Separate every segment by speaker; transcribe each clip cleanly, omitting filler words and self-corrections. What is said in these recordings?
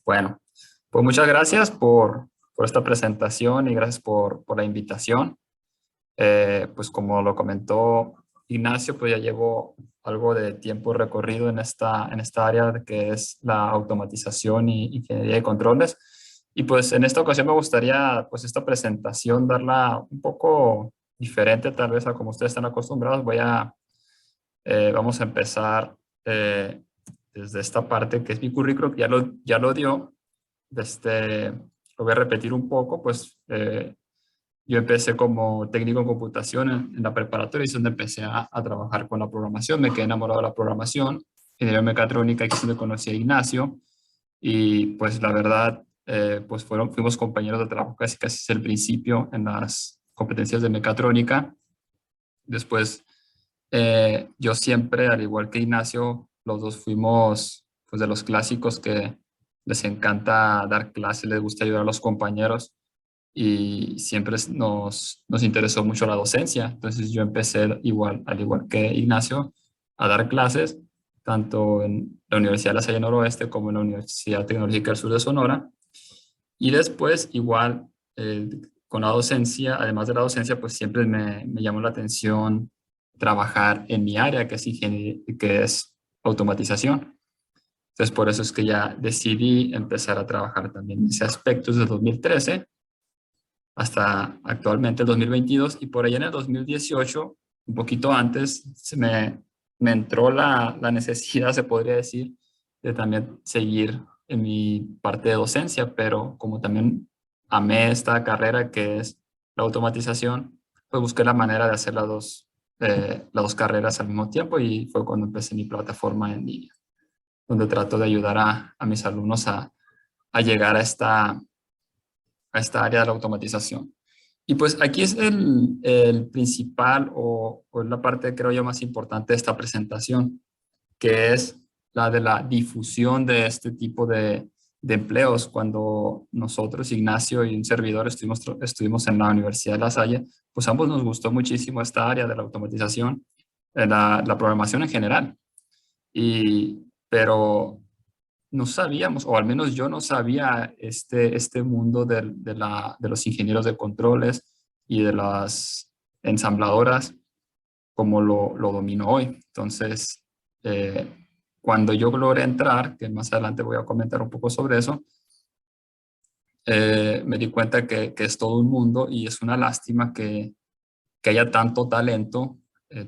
Speaker 1: Bueno, pues muchas gracias por esta presentación y gracias por la invitación. Pues como lo comentó Ignacio, pues ya llevo algo de tiempo recorrido en esta área que es la automatización y ingeniería de controles. Y pues en esta ocasión me gustaría pues esta presentación darla un poco diferente tal vez a como ustedes están acostumbrados. Vamos a empezar desde esta parte que es mi currículum, que ya lo dio. Lo voy a repetir un poco, pues yo empecé como técnico en computación en la preparatoria, y es donde empecé a trabajar con la programación. Me quedé enamorado de la programación, ingeniería mecatrónica, y es donde conocí a Ignacio. Y pues la verdad, pues fuimos compañeros de trabajo casi desde el principio en las competencias de mecatrónica. Después, yo siempre, al igual que Ignacio, los dos fuimos pues, de los clásicos que les encanta dar clases, les gusta ayudar a los compañeros, y siempre nos interesó mucho la docencia. Entonces yo empecé igual, al igual que Ignacio, a dar clases, tanto en la Universidad de La Salle Noroeste como en la Universidad Tecnológica del Sur de Sonora. Y después, igual, con la docencia, además de la docencia, pues siempre me llamó la atención trabajar en mi área, que es automatización. Entonces, por eso es que ya decidí empezar a trabajar también en ese aspecto desde 2013 hasta actualmente el 2022. Y por allá en el 2018, un poquito antes, me entró la necesidad, se podría decir, de también seguir en mi parte de docencia, pero como también amé esta carrera que es la automatización, pues busqué la manera de hacer las dos carreras al mismo tiempo, y fue cuando empecé mi plataforma en línea, donde trato de ayudar a mis alumnos a llegar a esta área de la automatización. Y pues aquí es el principal o la parte, creo yo, más importante de esta presentación, que es la de la difusión de este tipo de empleos. Cuando nosotros, Ignacio y un servidor, estuvimos en la Universidad de La Salle, pues ambos nos gustó muchísimo esta área de la automatización, la programación en general. Pero no sabíamos, o al menos yo no sabía este mundo de los ingenieros de controles y de las ensambladoras como lo domino hoy. Entonces, cuando yo logré entrar, que más adelante voy a comentar un poco sobre eso, me di cuenta que es todo un mundo, y es una lástima que haya tanto talento,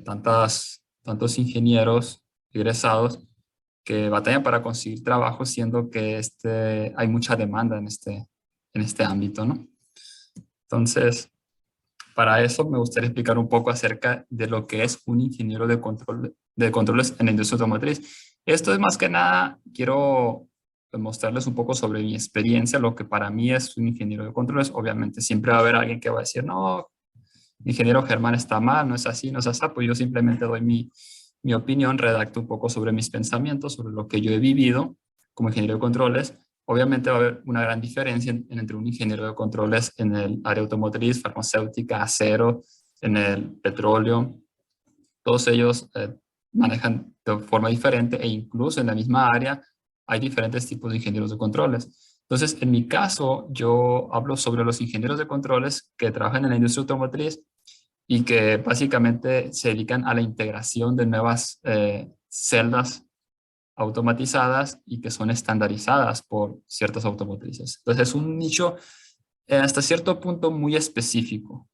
Speaker 1: tantos ingenieros egresados que batallan para conseguir trabajo, siendo que hay mucha demanda en este ámbito, ¿no? Entonces, para eso me gustaría explicar un poco acerca de lo que es un ingeniero de controles en la industria automotriz. Esto es más que nada, quiero mostrarles un poco sobre mi experiencia, lo que para mí es un ingeniero de controles. Obviamente siempre va a haber alguien que va a decir, no, ingeniero Germán está mal, no es así, no es así. Pues yo simplemente doy mi opinión, redacto un poco sobre mis pensamientos, sobre lo que yo he vivido como ingeniero de controles. Obviamente va a haber una gran diferencia entre un ingeniero de controles en el área automotriz, farmacéutica, acero, en el petróleo. Todos ellos manejan de forma diferente, e incluso en la misma área hay diferentes tipos de ingenieros de controles. Entonces, en mi caso, yo hablo sobre los ingenieros de controles que trabajan en la industria automotriz y que básicamente se dedican a la integración de nuevas celdas automatizadas y que son estandarizadas por ciertas automotrices. Entonces es un nicho hasta cierto punto muy específico.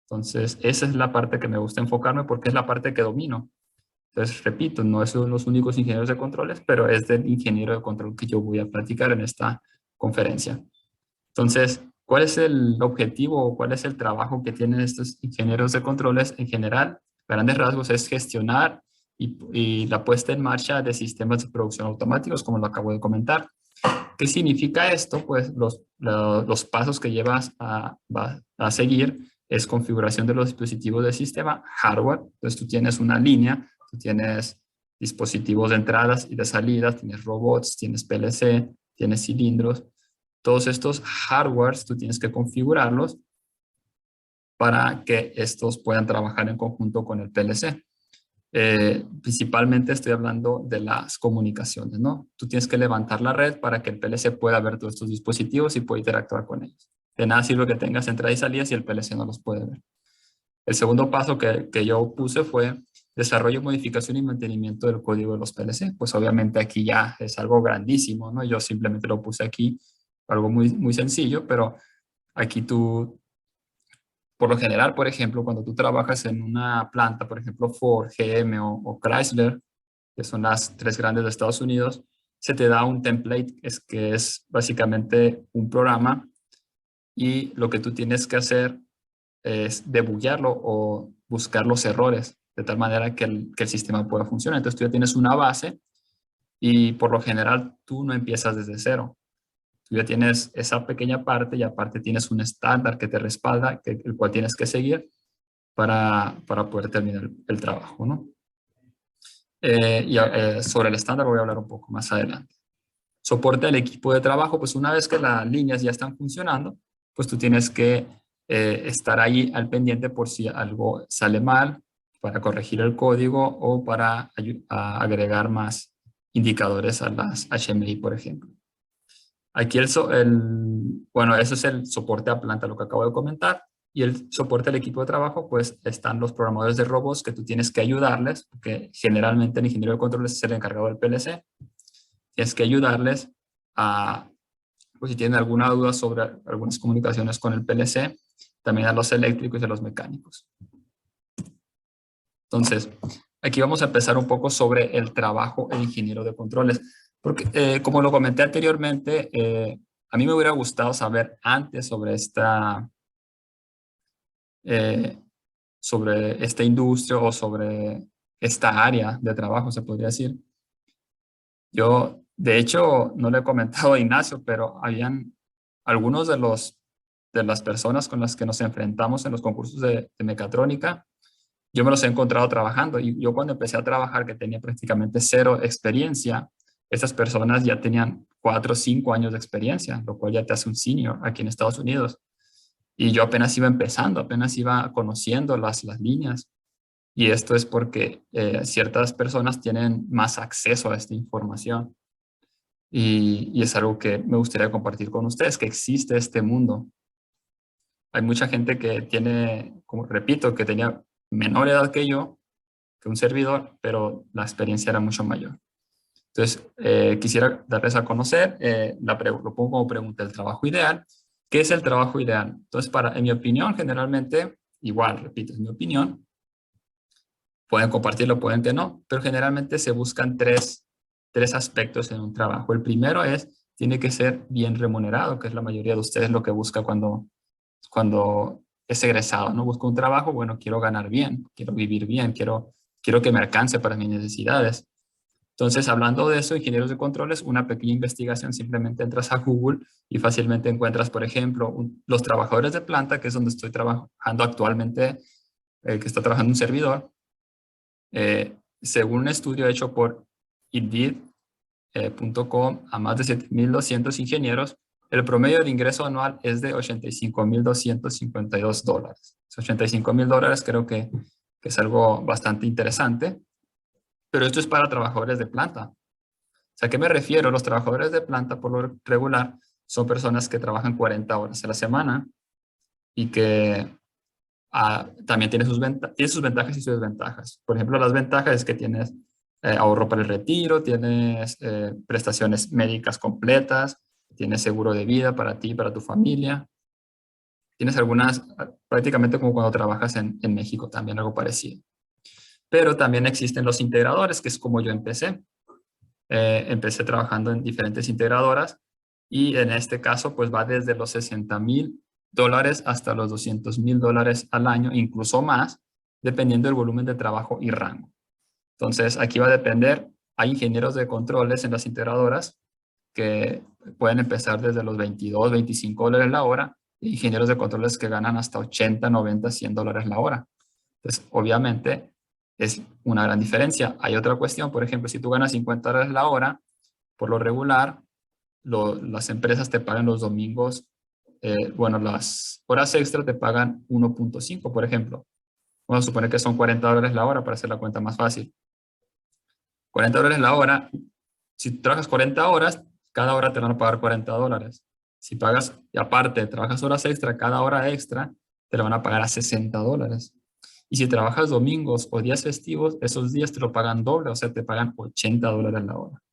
Speaker 1: Entonces esa es la parte que me gusta enfocarme, porque es la parte que domino. Entonces, repito, no son los únicos ingenieros de controles, pero es del ingeniero de control que yo voy a platicar en esta conferencia. Entonces, ¿cuál es el objetivo o cuál es el trabajo que tienen estos ingenieros de controles en general? Grandes rasgos es gestionar y la puesta en marcha de sistemas de producción automáticos, como lo acabo de comentar. ¿Qué significa esto? Pues los pasos que llevas a seguir es configuración de los dispositivos del sistema, hardware. Entonces tú tienes una línea, tú tienes dispositivos de entradas y de salidas, tienes robots, tienes PLC, tienes cilindros. Todos estos hardwares tú tienes que configurarlos para que estos puedan trabajar en conjunto con el PLC. Principalmente estoy hablando de las comunicaciones, ¿no? Tú tienes que levantar la red para que el PLC pueda ver todos estos dispositivos y pueda interactuar con ellos. De nada sirve que tengas entradas y salidas si el PLC no los puede ver. El segundo paso que yo puse fue desarrollo, modificación y mantenimiento del código de los PLC. Pues obviamente aquí ya es algo grandísimo, ¿no? Yo simplemente lo puse aquí, algo muy sencillo, pero aquí tú, por lo general, por ejemplo, cuando tú trabajas en una planta, por ejemplo, Ford, GM o Chrysler, que son las tres grandes de Estados Unidos, se te da un template que es básicamente un programa y lo que tú tienes que hacer es debuggarlo o buscar los errores de tal manera que el sistema pueda funcionar. Entonces tú ya tienes una base y por lo general tú no empiezas desde cero. Tú ya tienes esa pequeña parte y aparte tienes un estándar que te respalda, el cual tienes que seguir para poder terminar el trabajo, ¿no? Sobre el estándar voy a hablar un poco más adelante. Soporte al equipo de trabajo, pues una vez que las líneas ya están funcionando, pues tú tienes que estar ahí al pendiente por si algo sale mal, para corregir el código o para agregar más indicadores a las HMI, por ejemplo. Aquí bueno, eso es el soporte a planta, lo que acabo de comentar. Y el soporte al equipo de trabajo, pues están los programadores de robots que tú tienes que ayudarles, porque generalmente el ingeniero de controles es el encargado del PLC. Tienes que ayudarles a, pues si tienen alguna duda sobre algunas comunicaciones con el PLC, también a los eléctricos y a los mecánicos. Entonces, aquí vamos a empezar un poco sobre el trabajo del ingeniero de controles. Porque, como lo comenté anteriormente, a mí me hubiera gustado saber antes sobre esta industria o sobre esta área de trabajo, se podría decir. Yo, de hecho, no le he comentado a Ignacio, pero habían algunos de las personas con las que nos enfrentamos en los concursos de mecatrónica, yo me los he encontrado trabajando. Y yo cuando empecé a trabajar, que tenía prácticamente cero experiencia, esas personas ya tenían 4 o 5 años de experiencia, lo cual ya te hace un senior aquí en Estados Unidos. Y yo apenas iba empezando, apenas iba conociendo las líneas. Y esto es porque ciertas personas tienen más acceso a esta información. Y es algo que me gustaría compartir con ustedes, que existe este mundo. Hay mucha gente que tiene, como repito, que tenía menor edad que yo, que un servidor, pero la experiencia era mucho mayor. Entonces, quisiera darles a conocer, lo pongo como pregunta, el trabajo ideal. ¿Qué es el trabajo ideal? Entonces, en mi opinión, generalmente, igual, repito, es mi opinión, pueden compartirlo, pueden que no, pero generalmente se buscan tres aspectos en un trabajo. El primero tiene que ser bien remunerado, que es la mayoría de ustedes lo que busca cuando es egresado, ¿no? Busco un trabajo, bueno, quiero ganar bien, quiero vivir bien, quiero que me alcance para mis necesidades. Entonces, hablando de eso, ingenieros de controles, una pequeña investigación, simplemente entras a Google y fácilmente encuentras, por ejemplo, los trabajadores de planta, que es donde estoy trabajando actualmente, que está trabajando un servidor. Según un estudio hecho por Indeed.com a más de 7.200 ingenieros, el promedio de ingreso anual es de $85.252. $85.000 creo que es algo bastante interesante, pero esto es para trabajadores de planta. O sea, ¿a qué me refiero? Los trabajadores de planta, por lo regular, son personas que trabajan 40 horas a la semana y que también tiene sus ventajas y sus desventajas. Por ejemplo, las ventajas es que tienes ahorro para el retiro, tienes prestaciones médicas completas, tienes seguro de vida para ti y para tu familia. Tienes algunas, prácticamente como cuando trabajas en México, también algo parecido. Pero también existen los integradores, que es como yo empecé. Empecé trabajando en diferentes integradoras y en este caso pues va desde los $60,000 hasta los $200,000 al año, incluso más, dependiendo del volumen de trabajo y rango. Entonces aquí va a depender, hay ingenieros de controles en las integradoras que pueden empezar desde los $22, $25 la hora, y ingenieros de controles que ganan hasta 80, 90, $100 la hora. Entonces obviamente es una gran diferencia. Hay otra cuestión, por ejemplo, si tú ganas $50 la hora, por lo regular, las empresas te pagan los domingos, bueno, las horas extra te pagan 1.5, por ejemplo. Vamos a suponer que son $40 la hora para hacer la cuenta más fácil. $40 la hora, si trabajas 40 horas, cada hora te van a pagar $40. Si pagas, y aparte, trabajas horas extra, cada hora extra te lo van a pagar a $60. Y si trabajas domingos o días festivos, esos días te lo pagan doble, o sea, te pagan $80 la hora,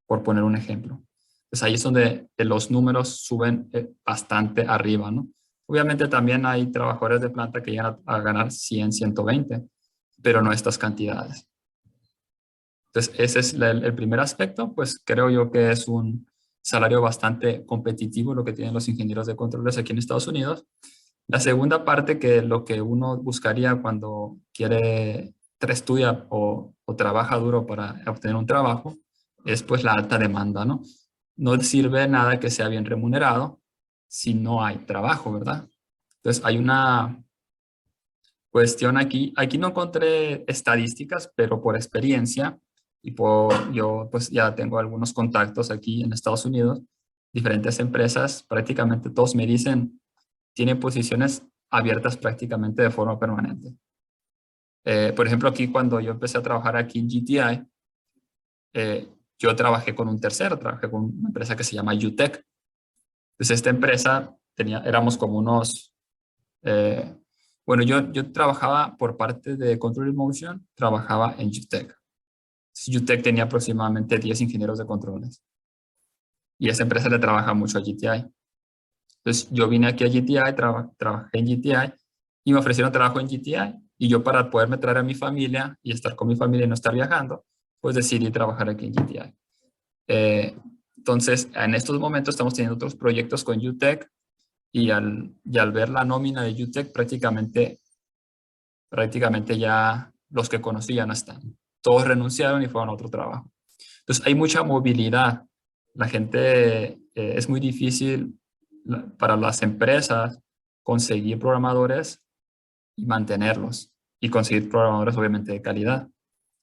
Speaker 1: por poner un ejemplo. Pues ahí es donde los números suben bastante arriba, ¿no? Obviamente también hay trabajadores de planta que llegan a ganar 100, 120, pero no estas cantidades. Entonces, ese es el primer aspecto, pues creo yo que es un salario bastante competitivo lo que tienen los ingenieros de controles aquí en Estados Unidos. La segunda parte, que lo que uno buscaría cuando quiere estudia o trabaja duro para obtener un trabajo, es pues la alta demanda, ¿no? No sirve nada que sea bien remunerado si no hay trabajo, ¿verdad? Entonces, hay una cuestión aquí. Aquí no encontré estadísticas, pero por experiencia y yo pues ya tengo algunos contactos aquí en Estados Unidos, diferentes empresas, prácticamente todos me dicen, tienen posiciones abiertas prácticamente de forma permanente. Por ejemplo, aquí cuando yo empecé a trabajar aquí en GTI, yo trabajé con un tercero, trabajé con una empresa que se llama UTEC. Entonces esta empresa éramos como unos eh, bueno, yo trabajaba por parte de Control Motion, trabajaba en UTEC. UTEC tenía aproximadamente 10 ingenieros de controles y esa empresa le trabaja mucho a GTI. Entonces yo vine aquí a GTI, trabajé en GTI y me ofrecieron trabajo en GTI y yo para poderme traer a mi familia y estar con mi familia y no estar viajando, pues decidí trabajar aquí en GTI. Entonces, en estos momentos estamos teniendo otros proyectos con UTEC y al ver la nómina de UTEC prácticamente ya los que conocí ya no están. Todos renunciaron y fueron a otro trabajo. Entonces hay mucha movilidad. La gente, es muy difícil para las empresas conseguir programadores y mantenerlos. Y conseguir programadores obviamente de calidad.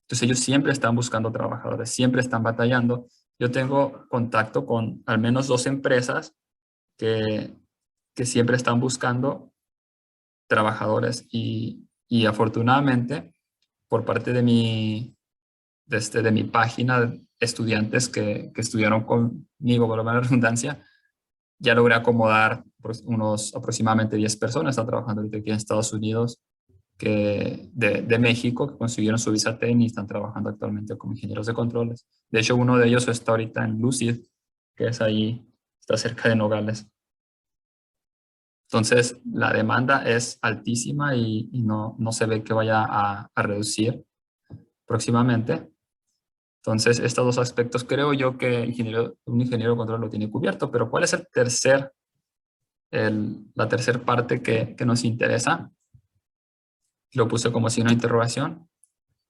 Speaker 1: Entonces ellos siempre están buscando trabajadores, siempre están batallando. Yo tengo contacto con al menos 2 empresas que, que siempre están buscando trabajadores y afortunadamente por parte de mi página, estudiantes que estudiaron conmigo, por la redundancia, ya logré acomodar unos aproximadamente 10 personas. Están trabajando ahorita aquí en Estados Unidos, de México, que consiguieron su visa TN y están trabajando actualmente como ingenieros de controles. De hecho, uno de ellos está ahorita en Lucid, que es ahí, está cerca de Nogales. Entonces, la demanda es altísima y no se ve que vaya a reducir próximamente. Entonces, estos dos aspectos creo yo que un ingeniero de control lo tiene cubierto, pero ¿cuál es la tercera parte que nos interesa? Lo puse como signo de interrogación.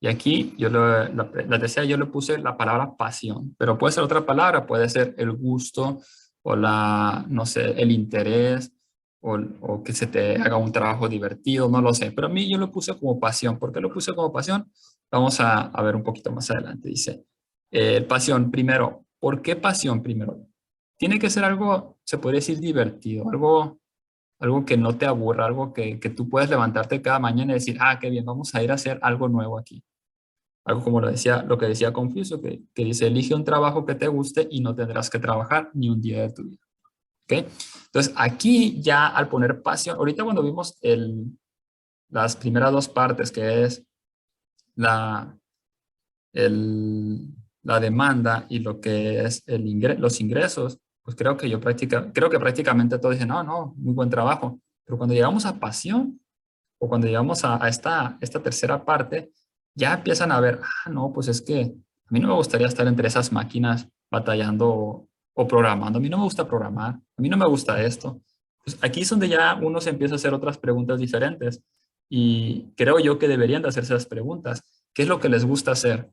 Speaker 1: Y aquí la tercera yo le puse la palabra pasión, pero puede ser otra palabra, puede ser el gusto o no sé, el interés o que se te haga un trabajo divertido, no lo sé. Pero a mí yo lo puse como pasión. ¿Por qué lo puse como pasión? Vamos a ver un poquito más adelante. Dice, pasión primero. ¿Por qué pasión primero? Tiene que ser algo, se podría decir divertido, algo que no te aburra, algo que tú puedes levantarte cada mañana y decir, qué bien, vamos a ir a hacer algo nuevo aquí. Algo como lo que decía Confucio, que dice, elige un trabajo que te guste y no tendrás que trabajar ni un día de tu vida. ¿Ok? Entonces, aquí ya al poner pasión, ahorita cuando vimos las primeras dos partes, que es la, la demanda y lo que es los ingresos, pues creo que prácticamente todos dicen, no, muy buen trabajo. Pero cuando llegamos a pasión, o cuando llegamos a esta tercera parte, ya empiezan a ver, no, pues es que a mí no me gustaría estar entre esas máquinas batallando o programando. A mí no me gusta programar, a mí no me gusta esto. Pues aquí es donde ya uno se empieza a hacer otras preguntas diferentes. Y creo yo que deberían de hacerse las preguntas. ¿Qué es lo que les gusta hacer?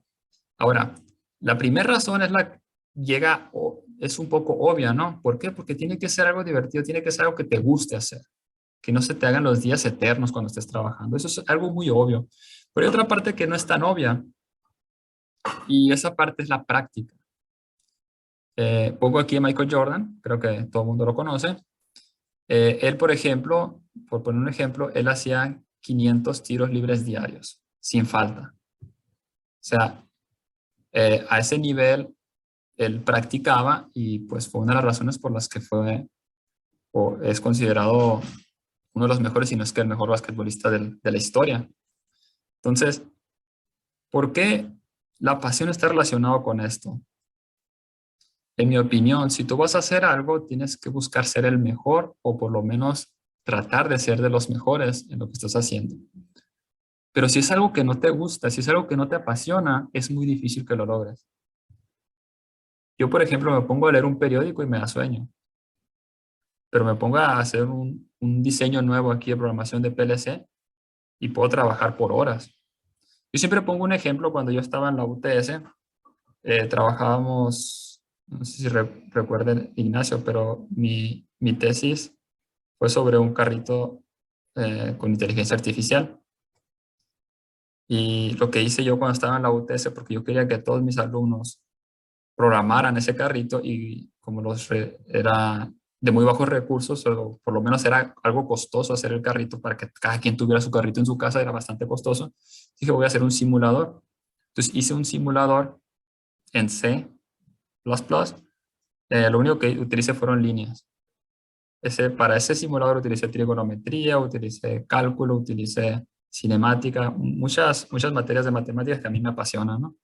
Speaker 1: Ahora, la primera razón es un poco obvia, ¿no? ¿Por qué? Porque tiene que ser algo divertido, tiene que ser algo que te guste hacer, que no se te hagan los días eternos cuando estés trabajando. Eso es algo muy obvio. Pero hay otra parte que no es tan obvia y esa parte es la práctica. Pongo aquí a Michael Jordan, creo que todo el mundo lo conoce. Él, por ejemplo, por poner un ejemplo, él hacía 500 tiros libres diarios, sin falta. O sea, a ese nivel él practicaba y pues fue una de las razones por las que fue o es considerado uno de los mejores, si no es que el mejor basquetbolista de la historia. Entonces, ¿por qué la pasión está relacionada con esto? En mi opinión, si tú vas a hacer algo, tienes que buscar ser el mejor o por lo menos tratar de ser de los mejores en lo que estás haciendo. Pero si es algo que no te gusta, si es algo que no te apasiona, es muy difícil que lo logres. Yo, por ejemplo, me pongo a leer un periódico y me da sueño, pero me pongo a hacer un diseño nuevo aquí de programación de PLC y puedo trabajar por horas. Yo siempre pongo un ejemplo. Cuando yo estaba en la UTS, trabajábamos, no sé si recuerden Ignacio, pero mi tesis fue sobre un carrito con inteligencia artificial. Y lo que hice yo cuando estaba en la UTS, porque yo quería que todos mis alumnos programaran ese carrito y como era de muy bajos recursos, o por lo menos era algo costoso hacer el carrito para que cada quien tuviera su carrito en su casa, era bastante costoso. Dije, voy a hacer un simulador. Entonces hice un simulador en C++. Lo único que utilicé fueron líneas. Para ese simulador utilicé trigonometría, utilicé cálculo, utilicé cinemática, muchas materias de matemáticas que a mí me apasionan, ¿no?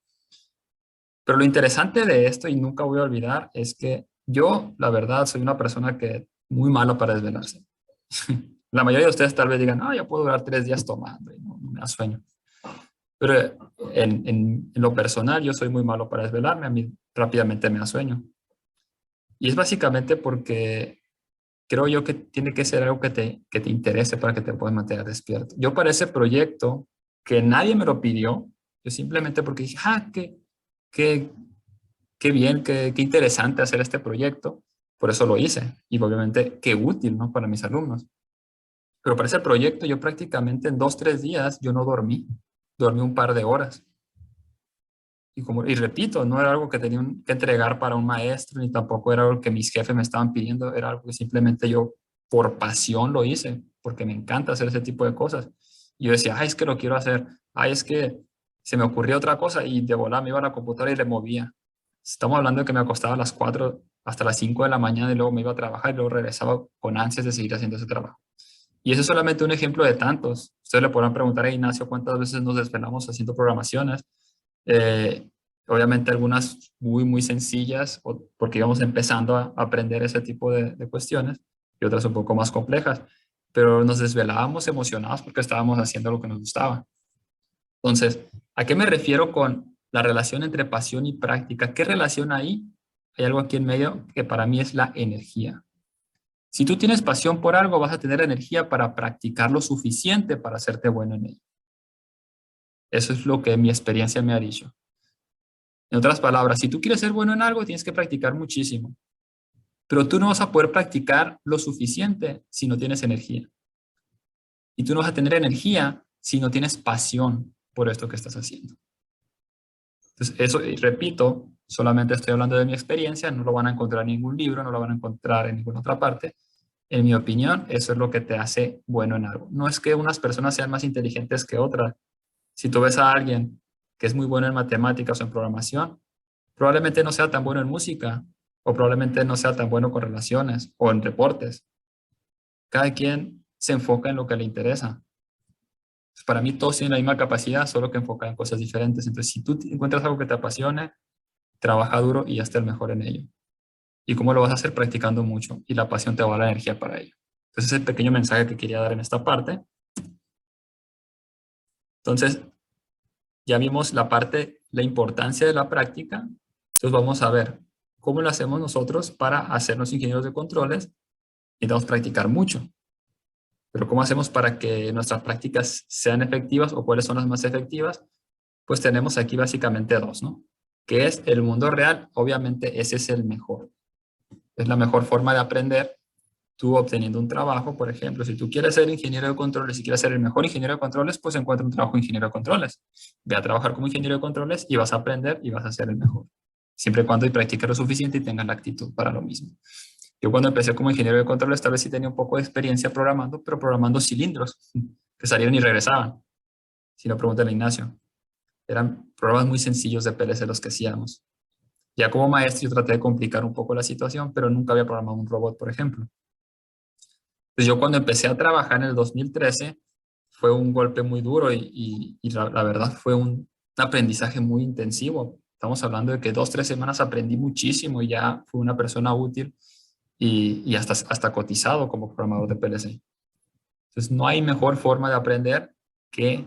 Speaker 1: Pero lo interesante de esto, y nunca voy a olvidar, es que yo, la verdad, soy una persona que muy malo para desvelarse. La mayoría de ustedes tal vez digan, ah, yo puedo durar 3 días tomando y no me da sueño. Pero en lo personal, yo soy muy malo para desvelarme. A mí rápidamente me da sueño. Y es básicamente porque creo yo que tiene que ser algo que te interese para que te puedas mantener despierto. Yo para ese proyecto, que nadie me lo pidió, yo simplemente porque dije, ah, qué, qué bien, qué interesante hacer este proyecto, por eso lo hice. Y obviamente qué útil, ¿no? Para mis alumnos. Pero para ese proyecto yo prácticamente en 2, 3 días yo no dormí un par de horas. Y repito, no era algo que tenía que entregar para un maestro, ni tampoco era algo que mis jefes me estaban pidiendo, era algo que simplemente yo por pasión lo hice, porque me encanta hacer ese tipo de cosas. Y yo decía, ay, es que lo quiero hacer, ay, es que se me ocurrió otra cosa y de volada me iba a la computadora y le movía. Estamos hablando de que me acostaba a las 4 hasta las 5 de la mañana y luego me iba a trabajar y luego regresaba con ansias de seguir haciendo ese trabajo. Y eso es solamente un ejemplo de tantos. Ustedes le podrán preguntar a Ignacio cuántas veces nos desvelamos haciendo programaciones. Eh, Obviamente algunas muy, muy sencillas, porque íbamos empezando a aprender ese tipo de cuestiones, y otras un poco más complejas, pero nos desvelábamos emocionados porque estábamos haciendo lo que nos gustaba. Entonces, ¿a qué me refiero con la relación entre pasión y práctica? ¿Qué relación hay? Hay algo aquí en medio que para mí es la energía. Si tú tienes pasión por algo, vas a tener energía para practicar lo suficiente para hacerte bueno en ello. Eso es lo que mi experiencia me ha dicho. En otras palabras, si tú quieres ser bueno en algo, tienes que practicar muchísimo. Pero tú no vas a poder practicar lo suficiente si no tienes energía. Y tú no vas a tener energía si no tienes pasión por esto que estás haciendo. Entonces, eso, y repito, solamente estoy hablando de mi experiencia, no lo van a encontrar en ningún libro, no lo van a encontrar en ninguna otra parte. En mi opinión, eso es lo que te hace bueno en algo. No es que unas personas sean más inteligentes que otras. Si tú ves a alguien que es muy bueno en matemáticas o en programación, probablemente no sea tan bueno en música, o probablemente no sea tan bueno con relaciones o en deportes. Cada quien se enfoca en lo que le interesa. Para mí todos tienen la misma capacidad, solo que enfocan en cosas diferentes. Entonces, si tú encuentras algo que te apasione, trabaja duro y hazte el mejor en ello. ¿Y cómo lo vas a hacer? Practicando mucho, y la pasión te va a dar la energía para ello. Entonces, ese es el pequeño mensaje que quería dar en esta parte. Entonces, ya vimos la parte, la importancia de la práctica. Entonces, vamos a ver cómo lo hacemos nosotros para hacernos ingenieros de controles. Necesitamos practicar mucho. Pero ¿cómo hacemos para que nuestras prácticas sean efectivas, o cuáles son las más efectivas? Pues tenemos aquí básicamente dos, ¿no? Que es el mundo real. Obviamente ese es el mejor. Es la mejor forma de aprender, tú obteniendo un trabajo. Por ejemplo, si tú quieres ser ingeniero de controles y quieres ser el mejor ingeniero de controles, pues encuentra un trabajo de ingeniero de controles. Ve a trabajar como ingeniero de controles y vas a aprender y vas a ser el mejor. Siempre y cuando practiques lo suficiente y tengas la actitud para lo mismo. Yo cuando empecé como ingeniero de controles, tal vez sí tenía un poco de experiencia programando, pero programando cilindros. que salieron y regresaban. Si no, pregúntale a Ignacio. Eran programas muy sencillos de PLC los que hacíamos. Ya como maestro yo traté de complicar un poco la situación, pero nunca había programado un robot, por ejemplo. Entonces yo cuando empecé a trabajar en el 2013 fue un golpe muy duro y la verdad fue un aprendizaje muy intensivo. Estamos hablando de que 2, 3 semanas aprendí muchísimo y ya fui una persona útil y hasta cotizado como programador de PLC. Entonces no hay mejor forma de aprender que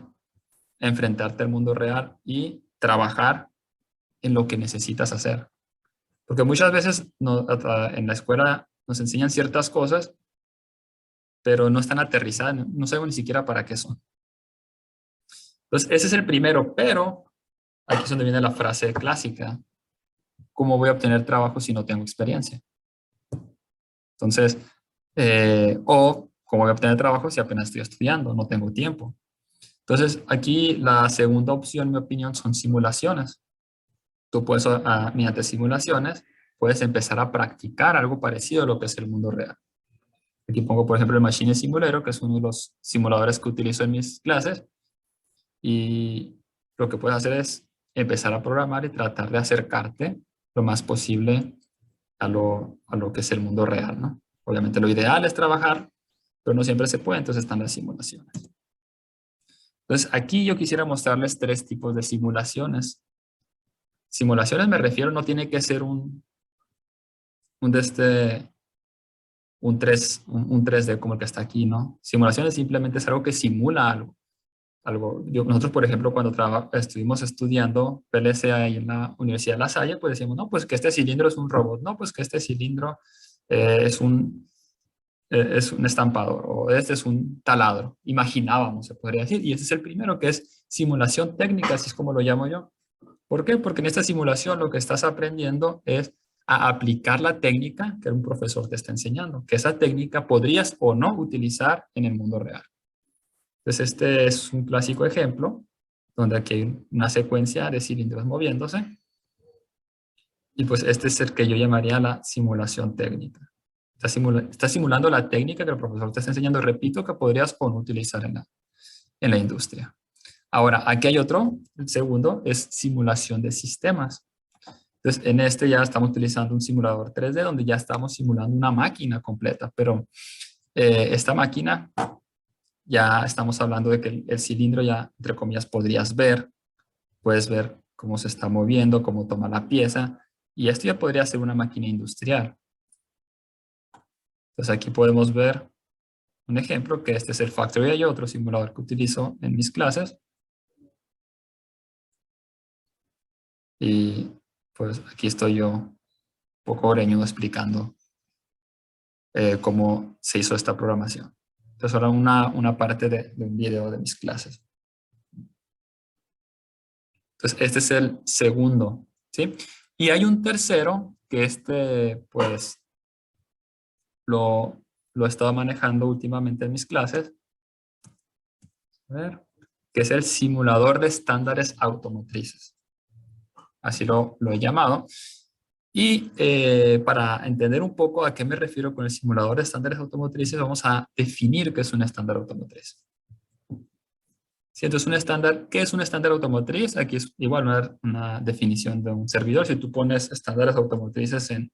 Speaker 1: enfrentarte al mundo real y trabajar en lo que necesitas hacer. Porque muchas veces en la escuela nos enseñan ciertas cosas, pero no están aterrizadas, no sabemos ni siquiera para qué son. Entonces, ese es el primero, pero aquí es donde viene la frase clásica. ¿Cómo voy a obtener trabajo si no tengo experiencia? Entonces, o ¿cómo voy a obtener trabajo si apenas estoy estudiando? No tengo tiempo. Entonces, aquí la segunda opción, en mi opinión, son simulaciones. Tú puedes, mediante simulaciones, puedes empezar a practicar algo parecido a lo que es el mundo real. Aquí pongo, por ejemplo, el Machine Simulator, que es uno de los simuladores que utilizo en mis clases. Y lo que puedes hacer es empezar a programar y tratar de acercarte lo más posible a lo que es el mundo real, ¿no? Obviamente lo ideal es trabajar, pero no siempre se puede, entonces están las simulaciones. Entonces, aquí yo quisiera mostrarles 3 tipos de simulaciones. Simulaciones me refiero, no tiene que ser un, de este, un 3D como el que está aquí, ¿no? Simulaciones simplemente es algo que simula algo. Nosotros, por ejemplo, cuando estuvimos estudiando PLC ahí en la Universidad de La Salle, pues decíamos, no, pues que este cilindro es un robot, no, pues que este cilindro es un estampador o este es un taladro. Imaginábamos, se podría decir. Y este es el primero, que es simulación técnica, así es como lo llamo yo. ¿Por qué? Porque en esta simulación lo que estás aprendiendo es a aplicar la técnica que un profesor te está enseñando, que esa técnica podrías o no utilizar en el mundo real. Entonces, este es un clásico ejemplo, donde aquí hay una secuencia de cilindros moviéndose. Y pues este es el que yo llamaría la simulación técnica. Está simulando la técnica que el profesor te está enseñando, repito, que podrías o no utilizar en la industria. Ahora, aquí hay otro, el segundo, es simulación de sistemas. Entonces, en este ya estamos utilizando un simulador 3D donde ya estamos simulando una máquina completa, pero esta máquina ya estamos hablando de que el cilindro ya, entre comillas, puedes ver cómo se está moviendo, cómo toma la pieza, y esto ya podría ser una máquina industrial. Entonces aquí podemos ver un ejemplo, que este es el Factory AI, otro simulador que utilizo en mis clases. Y pues aquí estoy yo un poco oreñudo explicando cómo se hizo esta programación. Entonces ahora una parte de un video de mis clases. Entonces este es el segundo, ¿sí? Y hay un tercero que pues lo he estado manejando últimamente en mis clases. A ver, que es el simulador de estándares automotrices. Así lo he llamado. Y para entender un poco a qué me refiero con el simulador de estándares automotrices, vamos a definir qué es un estándar automotriz. Si entonces un estándar, ¿qué es un estándar automotriz? Aquí es igual una definición de un servidor. Si tú pones estándares automotrices en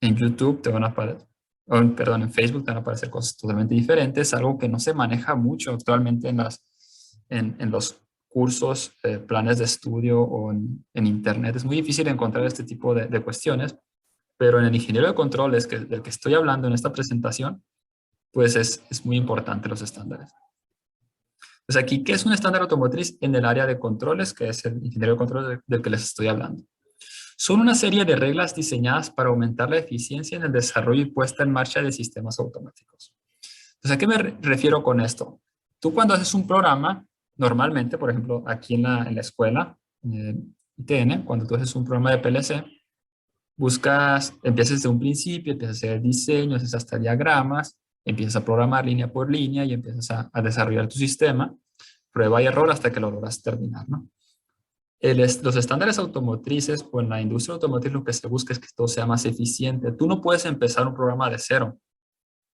Speaker 1: YouTube, te van a aparecer, perdón, en Facebook te van a aparecer cosas totalmente diferentes, algo que no se maneja mucho actualmente en los cursos, planes de estudio o en Internet. Es muy difícil encontrar este tipo de cuestiones, pero en el ingeniero de controles, del que estoy hablando en esta presentación, pues es muy importante los estándares. Pues aquí, ¿qué es un estándar automotriz en el área de controles, que es el ingeniero de controles del que les estoy hablando? Son una serie de reglas diseñadas para aumentar la eficiencia en el desarrollo y puesta en marcha de sistemas automáticos. Entonces, ¿a qué me refiero con esto? Tú cuando haces un programa, normalmente, por ejemplo, aquí en la escuela, ITN, cuando tú haces un programa de PLC, empiezas desde un principio, empiezas a hacer diseños, haces hasta diagramas, empiezas a programar línea por línea y empiezas a desarrollar tu sistema, prueba y error hasta que lo logras terminar, ¿no? Los estándares automotrices, pues en la industria automotriz lo que se busca es que todo sea más eficiente. Tú no puedes empezar un programa de cero.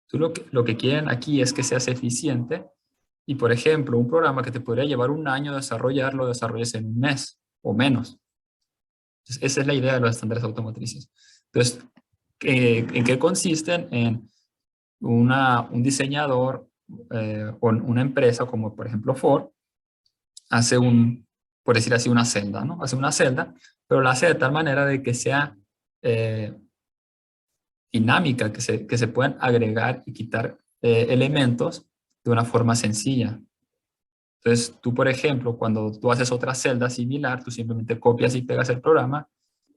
Speaker 1: Tú lo que quieren aquí es que seas eficiente Y por ejemplo, un programa que te podría llevar un año desarrollar, lo desarrolles en un mes o menos. Entonces, esa es la idea de los estándares automotrices. Entonces, ¿en qué consisten? En un diseñador o una empresa como por ejemplo Ford hace por decir así, una celda, ¿no? Hace una celda, pero la hace de tal manera de que sea eh, dinámica, que se puedan agregar y quitar elementos de una forma sencilla. Entonces, tú, por ejemplo, cuando tú haces otra celda similar, tú simplemente copias y pegas el programa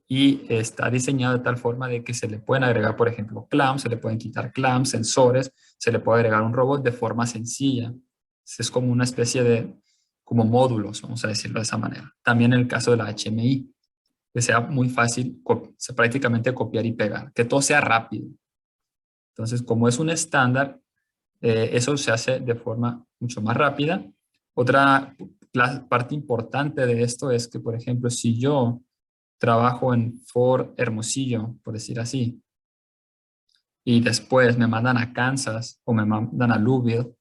Speaker 1: y está diseñado de tal forma de que se le pueden agregar, por ejemplo, clamps, se le pueden quitar clamps, sensores, se le puede agregar un robot de forma sencilla. Es como una especie de, como módulos, vamos a decirlo de esa manera. También en el caso de la HMI, que sea muy fácil, prácticamente copiar y pegar, que todo sea rápido. Entonces, como es un estándar, eso se hace de forma mucho más rápida. Otra parte importante de esto es que, por ejemplo, si yo trabajo en Ford Hermosillo, por decir así, y después me mandan a Kansas o me mandan a Louisville,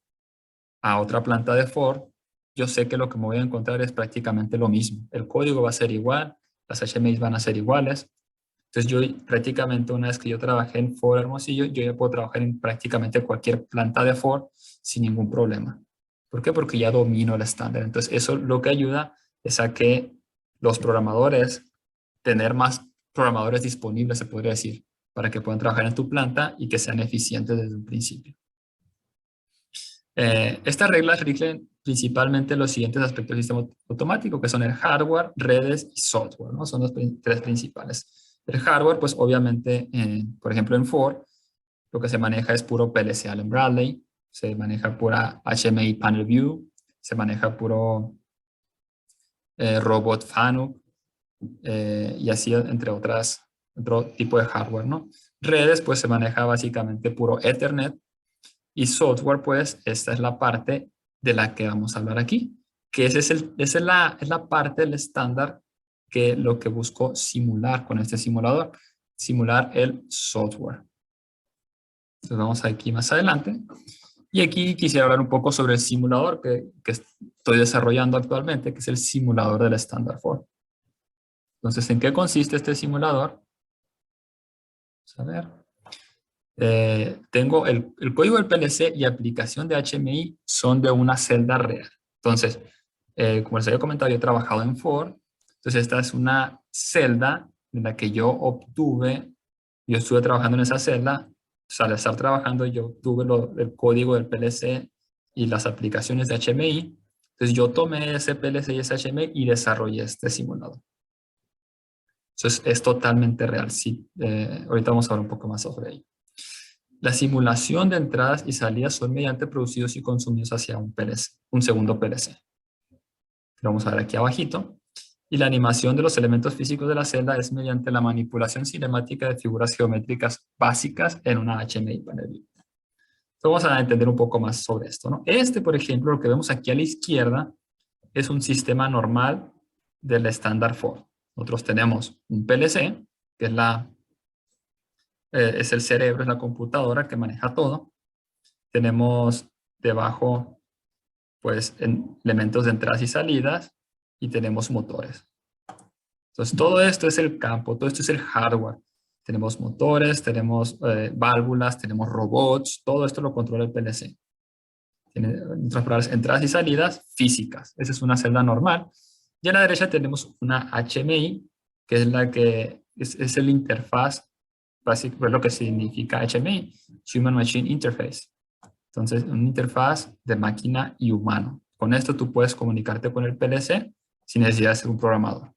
Speaker 1: a otra planta de Ford, yo sé que lo que me voy a encontrar es prácticamente lo mismo. El código va a ser igual, las HMIs van a ser iguales. Entonces yo prácticamente una vez que yo trabajé en Ford Hermosillo, yo ya puedo trabajar en prácticamente cualquier planta de Ford sin ningún problema. ¿Por qué? Porque ya domino el estándar. Entonces eso lo que ayuda es a que los programadores, tener más programadores disponibles, se podría decir, para que puedan trabajar en tu planta y que sean eficientes desde un principio. Estas reglas rigen principalmente los siguientes aspectos del sistema automático, que son el hardware, redes y software, ¿no? Son los tres principales. El hardware, pues obviamente, por ejemplo en Ford, lo que se maneja es puro PLC Allen Bradley, se maneja pura HMI Panel View, se maneja puro Robot Fanuc, y así entre otro tipo de hardware, ¿no? Redes, pues se maneja básicamente puro Ethernet, y software, pues, esta es la parte de la que vamos a hablar aquí, que esa es la parte del estándar que lo que busco simular con este simulador, simular el software. Entonces vamos aquí más adelante. Y aquí quisiera hablar un poco sobre el simulador que estoy desarrollando actualmente, que es el simulador del estándar Ford. Entonces, ¿en qué consiste este simulador? Vamos a ver. Tengo el código del PLC y aplicación de HMI son de una celda real. Entonces, como les había comentado, yo he trabajado en Ford. Entonces, esta es una celda en la que yo estuve trabajando en esa celda. O sea, al estar trabajando, yo obtuve el código del PLC y las aplicaciones de HMI. Entonces, yo tomé ese PLC y ese HMI y desarrollé este simulador. Entonces, es totalmente real. Sí, ahorita vamos a hablar un poco más sobre ello. La simulación de entradas y salidas son mediante producidos y consumidos hacia un PLC, un segundo PLC. Lo vamos a ver aquí abajito. Y la animación de los elementos físicos de la celda es mediante la manipulación cinemática de figuras geométricas básicas en una HMI panel. Entonces vamos a entender un poco más sobre esto, ¿no? Por ejemplo, lo que vemos aquí a la izquierda es un sistema normal del estándar Ford. Nosotros tenemos un PLC, que es el cerebro, es la computadora que maneja todo. Tenemos debajo, pues, elementos de entradas y salidas y tenemos motores. Entonces, todo esto es el campo, todo esto es el hardware. Tenemos motores, tenemos válvulas, tenemos robots, todo esto lo controla el PLC. Tiene otras entradas y salidas físicas. Esa es una celda normal. Y a la derecha tenemos una HMI, que es la que es el interfaz básico, es lo que significa HMI, Human Machine Interface. Entonces, una interfaz de máquina y humano. Con esto tú puedes comunicarte con el PLC sin necesidad de ser un programador.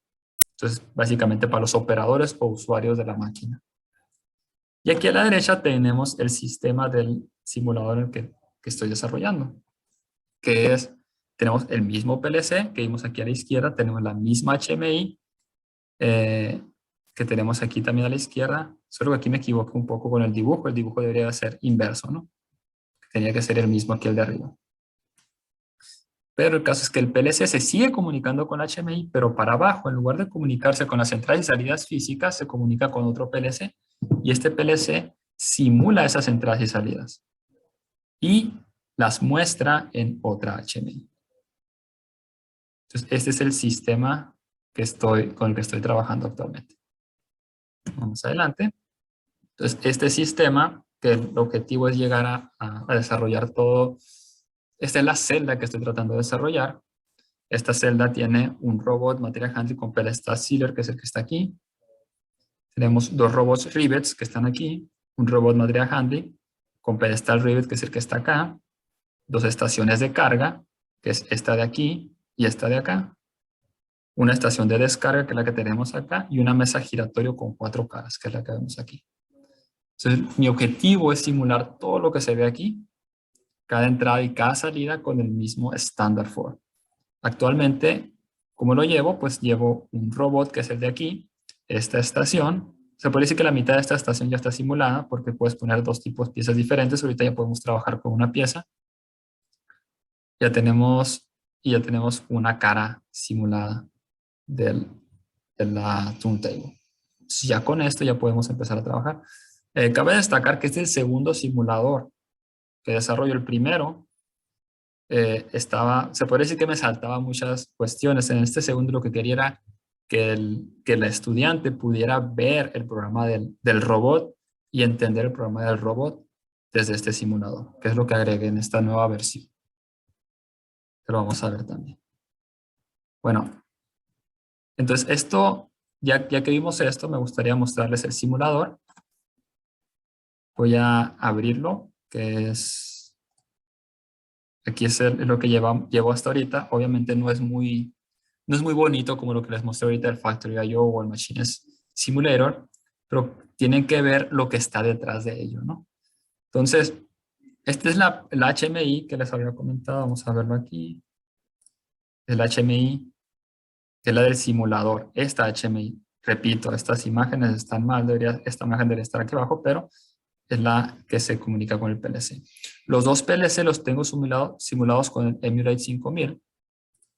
Speaker 1: Entonces, básicamente para los operadores o usuarios de la máquina. Y aquí a la derecha tenemos el sistema del simulador en el que estoy desarrollando, que es, tenemos el mismo PLC que vimos aquí a la izquierda, tenemos la misma HMI que tenemos aquí también a la izquierda, solo que aquí me equivoco un poco con el dibujo debería ser inverso, ¿no? Tenía que ser el mismo que el de arriba. Pero el caso es que el PLC se sigue comunicando con HMI, pero para abajo, en lugar de comunicarse con las entradas y salidas físicas, se comunica con otro PLC. Y este PLC simula esas entradas y salidas. Y las muestra en otra HMI. Entonces, este es el sistema con el que estoy trabajando actualmente. Vamos adelante. Entonces, este sistema, que el objetivo es llegar a desarrollar todo. Esta es la celda que estoy tratando de desarrollar. Esta celda tiene un robot material handling con pedestal sealer, que es el que está aquí. Tenemos dos robots rivets que están aquí. Un robot material handling con pedestal rivet, que es el que está acá. Dos estaciones de carga, que es esta de aquí y esta de acá. Una estación de descarga, que es la que tenemos acá. Y una mesa giratorio con 4 caras, que es la que vemos aquí. Entonces, mi objetivo es simular todo lo que se ve aquí, cada entrada y cada salida con el mismo standard for. Actualmente, ¿cómo lo llevo? Pues llevo un robot que es el de aquí, esta estación. Se puede decir que la mitad de esta estación ya está simulada porque puedes poner dos tipos de piezas diferentes. Ahorita ya podemos trabajar con una pieza. Ya tenemos una cara simulada de la turntable. Entonces, ya con esto ya podemos empezar a trabajar. Cabe destacar que este es el segundo simulador que desarrolló. El primero se puede decir que me saltaba muchas cuestiones. En este segundo lo que quería era que el estudiante pudiera ver el programa del robot y entender el programa del robot desde este simulador, que es lo que agregué en esta nueva versión. Que lo vamos a ver también. Bueno, entonces esto, ya que vimos esto, me gustaría mostrarles el simulador. Voy a abrirlo, que es... Aquí es lo que llevo hasta ahorita. Obviamente no es muy bonito como lo que les mostré ahorita, el Factory.io o el Machines Simulator, pero tienen que ver lo que está detrás de ello, ¿no? Entonces, esta es la HMI que les había comentado. Vamos a verlo aquí. El HMI, que es la del simulador. Esta HMI, repito, estas imágenes están mal. Esta imagen debería estar aquí abajo, pero es la que se comunica con el PLC. Los dos PLC los tengo simulados con el Emulate 5000.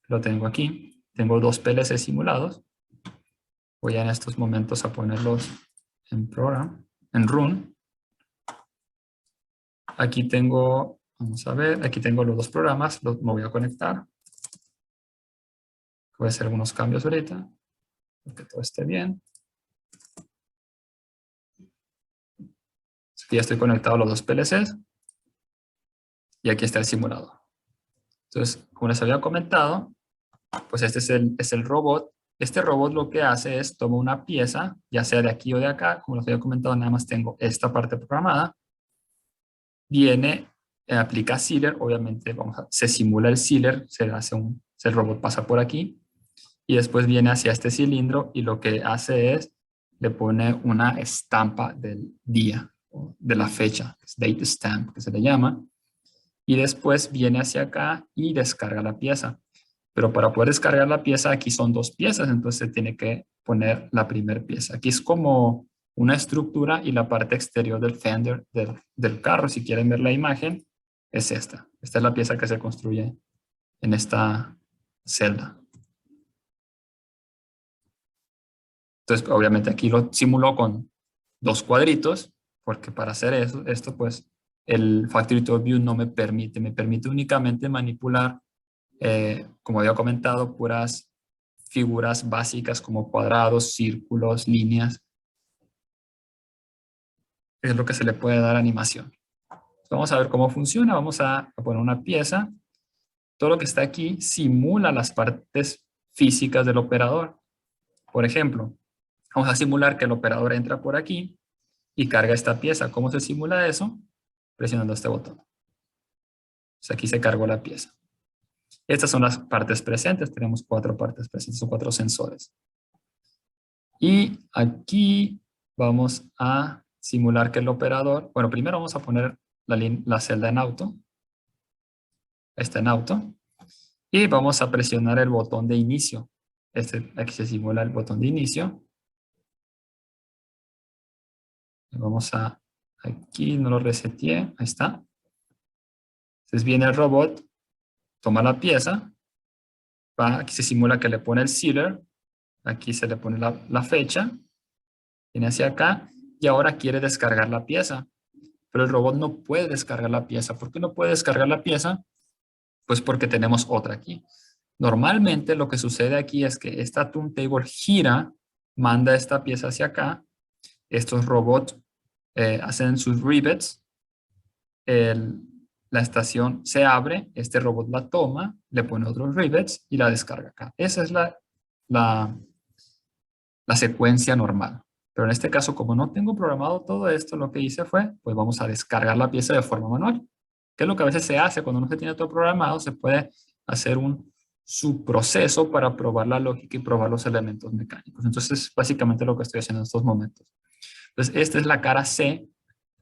Speaker 1: Lo tengo aquí. Tengo dos PLC simulados. Voy en estos momentos a ponerlos en program, en run. Aquí tengo, vamos a ver, aquí tengo los dos programas. Me voy a conectar. Voy a hacer algunos cambios ahorita, para que todo esté bien. Aquí ya estoy conectado a los dos PLCs. Y aquí está el simulador. Entonces, como les había comentado, pues este es el robot. Este robot lo que hace es toma una pieza, ya sea de aquí o de acá. Como les había comentado, nada más tengo esta parte programada. Viene, aplica sealer. Obviamente se simula el sealer, el robot pasa por aquí. Y después viene hacia este cilindro y lo que hace es, le pone una estampa del día, de la fecha, es date stamp que se le llama. Y después viene hacia acá y descarga la pieza. Pero para poder descargar la pieza, aquí son dos piezas, entonces se tiene que poner la primera pieza. Aquí es como una estructura y la parte exterior del fender del carro. Si quieren ver la imagen, es esta. Esta es la pieza que se construye en esta celda. Entonces, obviamente aquí lo simuló con dos cuadritos, porque para hacer esto pues el Factory.view no me permite únicamente manipular, como había comentado, puras figuras básicas como cuadrados, círculos, líneas. Es lo que se le puede dar animación. Vamos a ver cómo funciona. Vamos a poner una pieza. Todo lo que está aquí simula las partes físicas del operador. Por ejemplo, vamos a simular que el operador entra por aquí y carga esta pieza. ¿Cómo se simula eso? Presionando este botón. Entonces aquí se cargó la pieza. Estas son las partes presentes. Tenemos 4 partes presentes, son 4 sensores. Y aquí vamos a simular que el operador... Bueno, primero vamos a poner la celda en auto. Está en auto. Y vamos a presionar el botón de inicio. Aquí se simula el botón de inicio. Vamos a... Aquí no lo reseteé. Ahí está. Entonces viene el robot, toma la pieza. Aquí se simula que le pone el sealer. Aquí se le pone la fecha. Viene hacia acá. Y ahora quiere descargar la pieza. pero el robot no puede descargar la pieza. ¿Por qué no puede descargar la pieza? Pues porque tenemos otra aquí. Normalmente lo que sucede aquí es que esta turntable gira, manda esta pieza hacia acá, estos robots hacen sus rivets, la estación se abre, este robot la toma, le pone otros rivets y la descarga acá. Esa es la secuencia normal. Pero en este caso, como no tengo programado todo esto, lo que hice fue, pues vamos a descargar la pieza de forma manual. Que es lo que a veces se hace cuando no se tiene todo programado, se puede hacer un subproceso para probar la lógica y probar los elementos mecánicos. Entonces, básicamente lo que estoy haciendo en estos momentos. Entonces, esta es la cara C,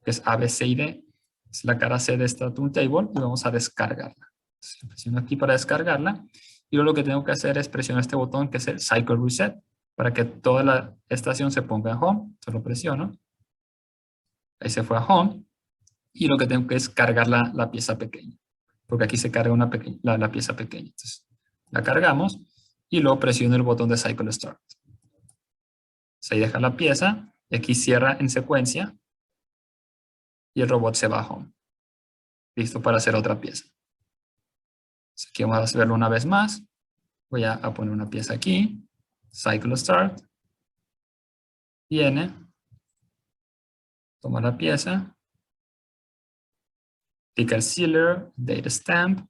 Speaker 1: que es A, B, C y D. Es la cara C de esta turntable y vamos a descargarla. Entonces, presiono aquí para descargarla y luego lo que tengo que hacer es presionar este botón que es el Cycle Reset para que toda la estación se ponga en home. Solo presiono. Ahí se fue a home. Y lo que tengo que es cargar la pieza pequeña. Porque aquí se carga la pieza pequeña. Entonces, la cargamos y luego presiono el botón de Cycle Start. Entonces, ahí deja la pieza y aquí cierra en secuencia y el robot se va a home. Listo para hacer otra pieza. Entonces, aquí vamos a hacerlo una vez más. Voy a poner una pieza aquí. Cycle Start. Viene. Toma la pieza. Pica el sealer. Data stamp.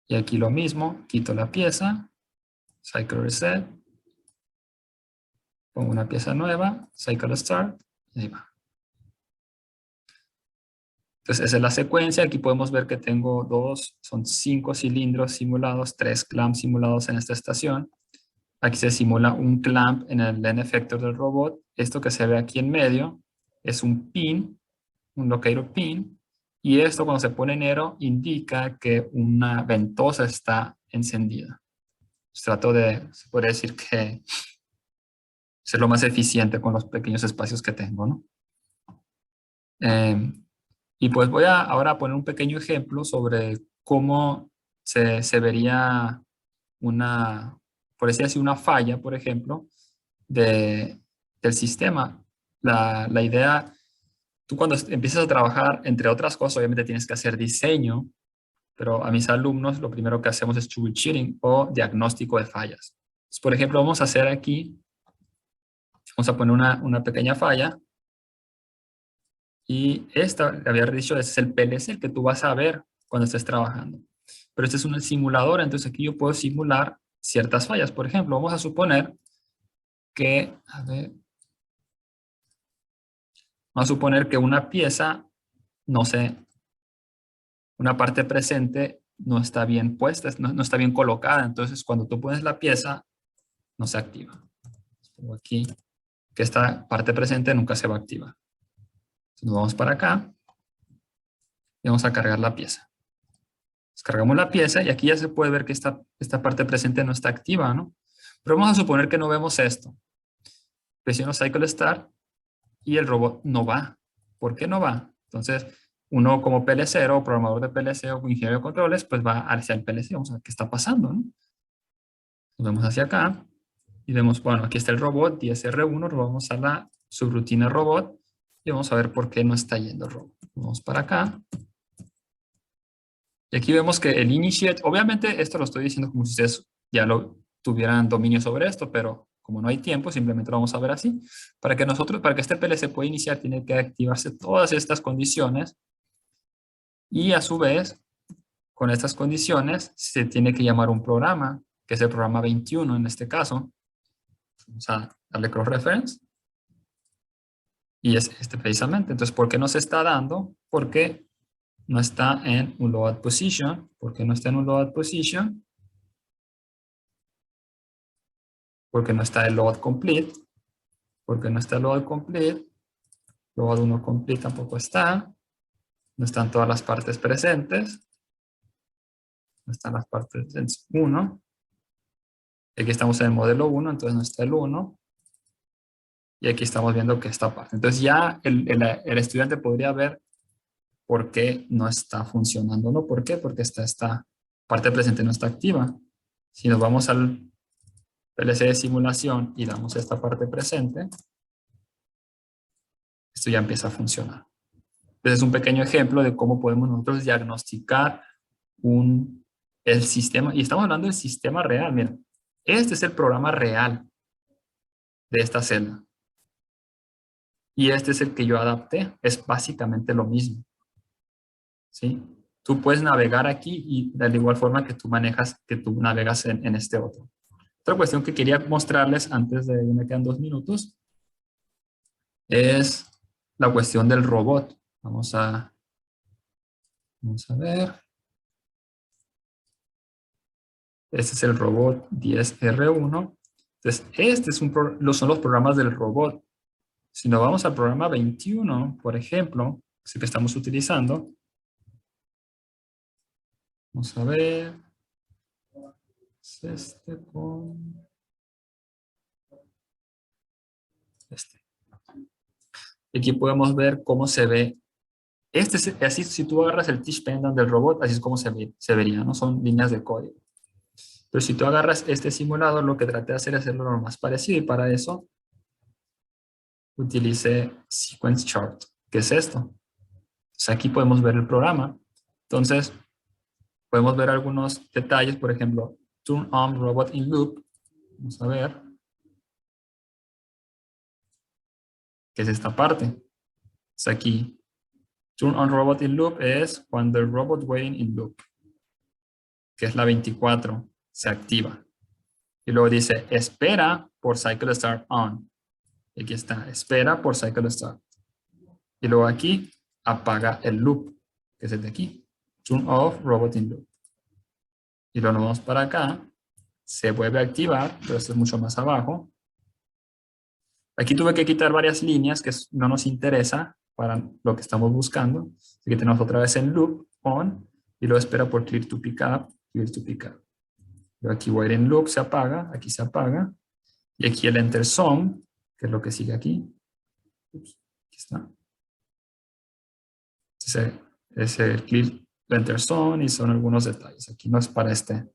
Speaker 1: Y aquí lo mismo. Quito la pieza. Cycle Reset. Pongo una pieza nueva. Cycle Start. Y ahí va. Entonces esa es la secuencia. Aquí podemos ver que tengo son 5 cilindros simulados, 3 clamps simulados en esta estación. Aquí se simula un clamp en el end effector del robot. Esto que se ve aquí en medio es un pin, un locator pin. Y esto cuando se pone negro indica que una ventosa está encendida. Pues trato se puede decir que ser lo más eficiente con los pequeños espacios que tengo, ¿no? Y pues voy ahora a poner un pequeño ejemplo sobre cómo se vería por decir así, una falla, por ejemplo, del sistema. La idea, tú cuando empiezas a trabajar, entre otras cosas, obviamente tienes que hacer diseño, pero a mis alumnos lo primero que hacemos es troubleshooting o diagnóstico de fallas. Entonces, por ejemplo, vamos a hacer aquí, vamos a poner una pequeña falla. Y esta, había dicho, ese es el PLC, el que tú vas a ver cuando estés trabajando. Pero este es un simulador, entonces aquí yo puedo simular ciertas fallas. Por ejemplo, vamos a suponer que, vamos a suponer que una pieza, no sé, una parte presente no está bien puesta, no está bien colocada. Entonces, cuando tú pones la pieza, no se activa. Pongo aquí que esta parte presente nunca se va a activar. Entonces, nos vamos para acá y vamos a cargar la pieza. Descargamos la pieza y aquí ya se puede ver que esta parte presente no está activa, ¿no? Pero vamos a suponer que no vemos esto. Presiono Cycle Start y el robot no va. ¿Por qué no va? Entonces, uno como PLC o programador de PLC o ingeniero de controles, pues va hacia el PLC. Vamos a ver qué está pasando, ¿no? Nos vamos hacia acá y vemos, bueno, aquí está el robot, 10R1, nos vamos a la subrutina robot y vamos a ver por qué no está yendo el robot. Vamos para acá. Y aquí vemos que el initiate, obviamente esto lo estoy diciendo como si ustedes ya lo tuvieran dominio sobre esto, pero como no hay tiempo, simplemente lo vamos a ver así. Para que este PLC pueda iniciar, tiene que activarse todas estas condiciones y a su vez, con estas condiciones, se tiene que llamar un programa, que es el programa 21 en este caso. Vamos a darle cross-reference. Y es este precisamente. Entonces, ¿por qué no se está dando? Porque no está en un load position. ¿Por qué no está en un load position? Porque no está el load complete. Porque no está el load complete. Load 1 complete tampoco está. No están todas las partes presentes. No están las partes presentes 1. Aquí estamos en el modelo 1, entonces no está el 1. Y aquí estamos viendo que esta parte. Entonces ya el estudiante podría ver por qué no está funcionando. ¿No? ¿Por qué? Porque esta parte presente no está activa. Si nos vamos al PLC de simulación y damos esta parte presente, esto ya empieza a funcionar. Este es un pequeño ejemplo de cómo podemos nosotros diagnosticar el sistema, y estamos hablando del sistema real. Mira, este es el programa real de esta celda. Y este es el que yo adapté. Es básicamente lo mismo. ¿Sí? Tú puedes navegar aquí y de la igual forma que tú navegas en este otro. Otra cuestión que quería mostrarles antes de, me quedan 2 minutos, es la cuestión del robot. Vamos a ver. Este es el robot 10R1. Entonces, son los programas del robot. Si nos vamos al programa 21, por ejemplo, es el que estamos utilizando. Vamos a ver. Es este con este. Aquí podemos ver cómo se ve. Así, si tú agarras el Teach Pendant del robot, así es como se vería, ¿no? Son líneas de código. Pero si tú agarras este simulador, lo que traté de hacer es hacerlo lo más parecido, y para eso utilice Sequence Chart, que es esto. Entonces aquí podemos ver el programa. Entonces, podemos ver algunos detalles, por ejemplo, Turn on Robot in Loop. Vamos a ver. ¿Qué es esta parte? Es aquí. Turn on Robot in Loop es cuando el Robot Waiting in Loop, que es la 24, se activa. Y luego dice, espera por Cycle Start On. Y aquí está, espera por Cycle Start. Y luego aquí, apaga el loop, que es el de aquí. Turn off Robot in Loop. Y luego nos vamos para acá. Se vuelve a activar, pero esto es mucho más abajo. Aquí tuve que quitar varias líneas que no nos interesa para lo que estamos buscando. Así que tenemos otra vez el loop on y luego espera por clear to pick up, clear to pick up. Luego aquí wait in loop se apaga, aquí se apaga. Y aquí el enter sum, que es lo que sigue aquí. Ups, aquí está. Es el clear enter sum y son algunos detalles. Aquí no es para esta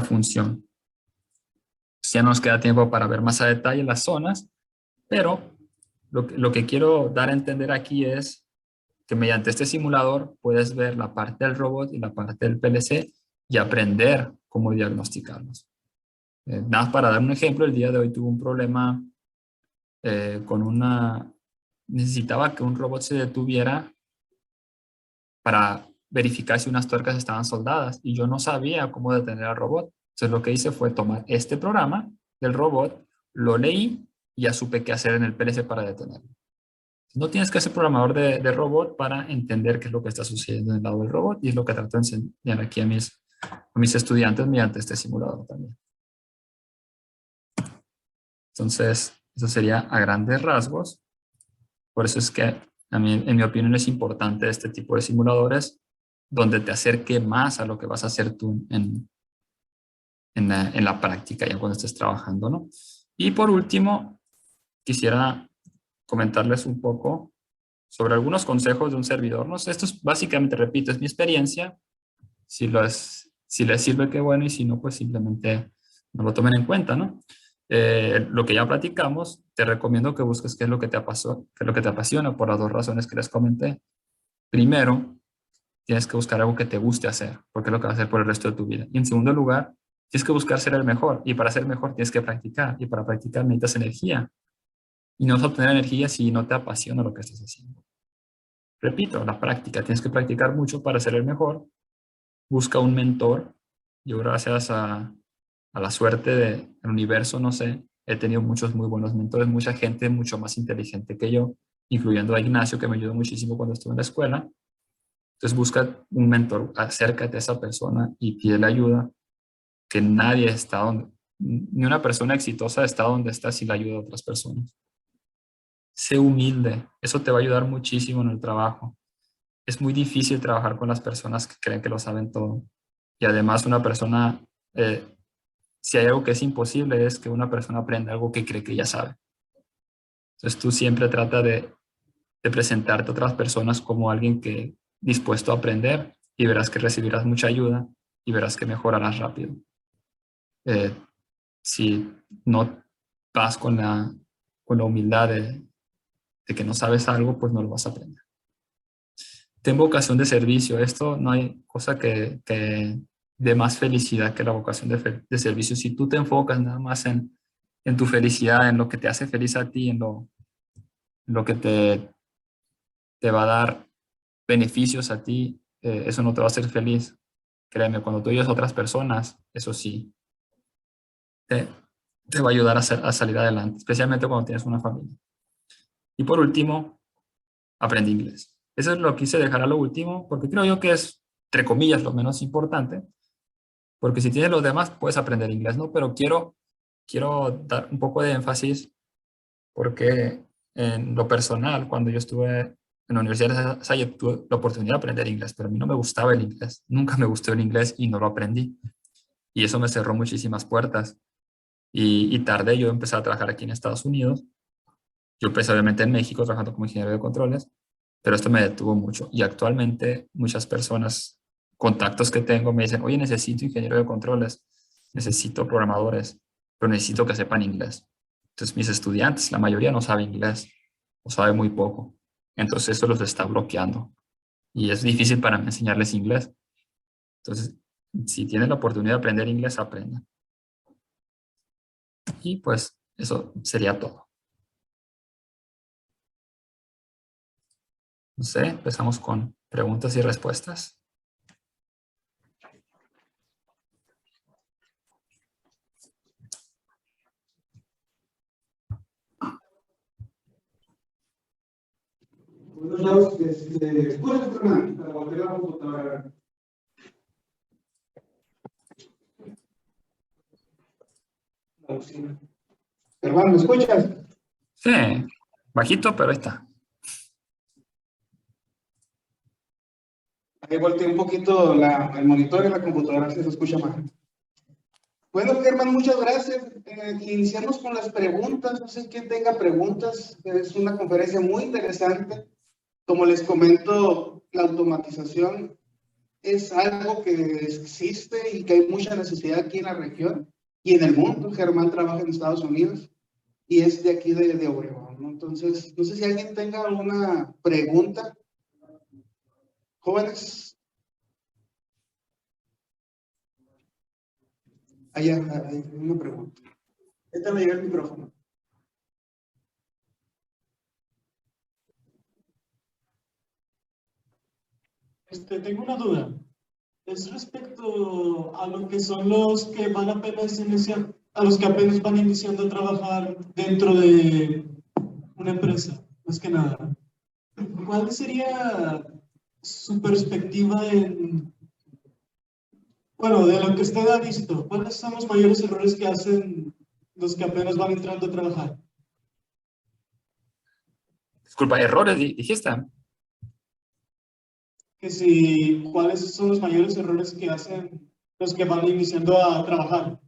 Speaker 1: función. Ya nos queda tiempo para ver más a detalle las zonas, pero lo que quiero dar a entender aquí es que mediante este simulador puedes ver la parte del robot y la parte del PLC y aprender cómo diagnosticarlos. Nada más para dar un ejemplo, el día de hoy tuve un problema necesitaba que un robot se detuviera para verificar si unas tuercas estaban soldadas y yo no sabía cómo detener al robot. Entonces lo que hice fue tomar este programa del robot, lo leí y ya supe qué hacer en el PLC para detenerlo. No tienes que ser programador de robot para entender qué es lo que está sucediendo en el lado del robot, y es lo que trato de enseñar aquí a mis estudiantes mediante este simulador también. Entonces, eso sería a grandes rasgos. Por eso es que a mí, en mi opinión, es importante este tipo de simuladores donde te acerque más a lo que vas a hacer tú en la práctica, ya cuando estés trabajando, ¿no? Y por último, quisiera comentarles un poco sobre algunos consejos de un servidor, ¿no? Esto es básicamente, repito, es mi experiencia. Si les sirve, qué bueno, y si no, pues simplemente no lo tomen en cuenta, ¿no? Lo que ya platicamos, te recomiendo que busques qué es lo que te pasó, qué es lo que te apasiona, por las 2 razones que les comenté. Primero, tienes que buscar algo que te guste hacer, porque es lo que vas a hacer por el resto de tu vida. Y en segundo lugar, tienes que buscar ser el mejor, y para ser mejor tienes que practicar, y para practicar necesitas energía. Y no vas a obtener energía si no te apasiona lo que estás haciendo. Repito, la práctica. Tienes que practicar mucho para ser el mejor. Busca un mentor. Yo, gracias a la suerte del universo, no sé, he tenido muchos muy buenos mentores, mucha gente mucho más inteligente que yo, incluyendo a Ignacio, que me ayudó muchísimo cuando estuve en la escuela. Entonces busca un mentor, acércate a esa persona y pídele ayuda, que nadie está ni una persona exitosa está donde está sin la ayuda de otras personas. Sé humilde, eso te va a ayudar muchísimo en el trabajo. Es muy difícil trabajar con las personas que creen que lo saben todo. Y además si hay algo que es imposible, es que una persona aprenda algo que cree que ya sabe. Entonces tú siempre trata de presentarte a otras personas como alguien que dispuesto a aprender, y verás que recibirás mucha ayuda y verás que mejorarás rápido. Si no vas con la humildad de que no sabes algo, pues no lo vas a aprender. Ten vocación de servicio. Esto no hay cosa que dé más felicidad que la vocación de servicio. Si tú te enfocas nada más en tu felicidad, en lo que te hace feliz a ti, en lo que te va a dar beneficios a ti, eso no te va a hacer feliz. Créeme, cuando tú ayudas a otras personas, eso sí, te, te va a ayudar a salir adelante, especialmente cuando tienes una familia. Y por último, aprende inglés. Eso es lo que quise dejar a lo último, porque creo yo que es, entre comillas, lo menos importante, porque si tienes los demás, puedes aprender inglés, ¿no? Pero quiero dar un poco de énfasis, porque en lo personal, cuando yo estuve en la Universidad de Salle, tuve la oportunidad de aprender inglés, pero a mí no me gustaba el inglés. Nunca me gustó el inglés y no lo aprendí. Y eso me cerró muchísimas puertas. Y tardé, yo empecé a trabajar aquí en Estados Unidos. Yo empecé obviamente en México trabajando como ingeniero de controles, pero esto me detuvo mucho. Y actualmente muchas personas, contactos que tengo, me dicen, oye, necesito ingeniero de controles, necesito programadores, pero necesito que sepan inglés. Entonces mis estudiantes, la mayoría no sabe inglés o sabe muy poco. Entonces esto los está bloqueando. Y es difícil para mí enseñarles inglés. Entonces, si tienen la oportunidad de aprender inglés, aprendan. Y pues eso sería todo. No sé, empezamos con preguntas y respuestas.
Speaker 2: Buenos días, escucha, Fernando, para volver a la computadora. Hermano, ¿me escuchas?
Speaker 1: Sí, bajito, pero ahí está.
Speaker 2: Ahí volteé un poquito el monitor y la computadora, si se escucha más. Bueno, Germán, muchas gracias. Iniciamos con las preguntas. No sé quién tenga preguntas. Es una conferencia muy interesante. Como les comento, la automatización es algo que existe y que hay mucha necesidad aquí en la región y en el mundo. Germán trabaja en Estados Unidos y es de aquí de Obregón, ¿no? Entonces, no sé si alguien tenga alguna pregunta. Jóvenes, allá hay una pregunta. Esta me llega el micrófono.
Speaker 3: Tengo una duda. Es respecto a lo que son los que van apenas iniciando, a los que apenas van iniciando a trabajar dentro de una empresa, más que nada. ¿Cuál sería su perspectiva bueno, de lo que usted ha visto? ¿Cuáles son los mayores errores que hacen los que apenas van entrando a trabajar?
Speaker 1: Disculpa, errores, dijiste.
Speaker 3: ¿Cuáles son los mayores errores que hacen los que van iniciando a trabajar?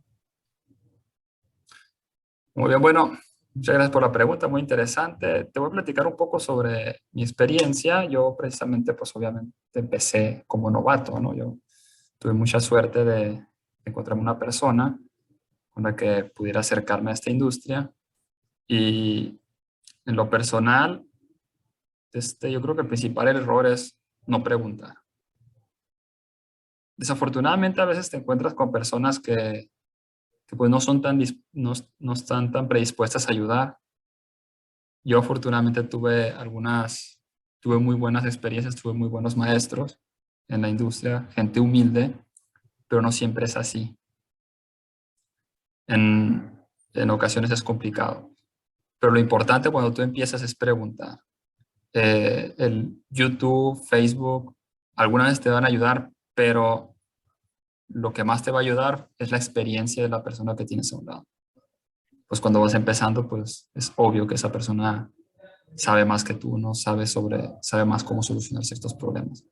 Speaker 1: Muy bien, bueno, muchas gracias por la pregunta, muy interesante. Te voy a platicar un poco sobre mi experiencia. Yo precisamente, pues obviamente empecé como novato, ¿no? Yo tuve mucha suerte de encontrarme una persona con la que pudiera acercarme a esta industria. Y en lo personal, yo creo que el principal error es no preguntar. Desafortunadamente, a veces te encuentras con personas que pues no están tan predispuestas a ayudar. Yo afortunadamente tuve muy buenas experiencias, tuve muy buenos maestros en la industria, gente humilde, pero no siempre es así. En ocasiones es complicado. Pero lo importante cuando tú empiezas es preguntar. El YouTube, Facebook, algunas veces te van a ayudar, pero lo que más te va a ayudar es la experiencia de la persona que tienes a un lado. Pues cuando vas empezando, pues es obvio que esa persona sabe más que tú, ¿no? Sabe más cómo solucionar ciertos problemas.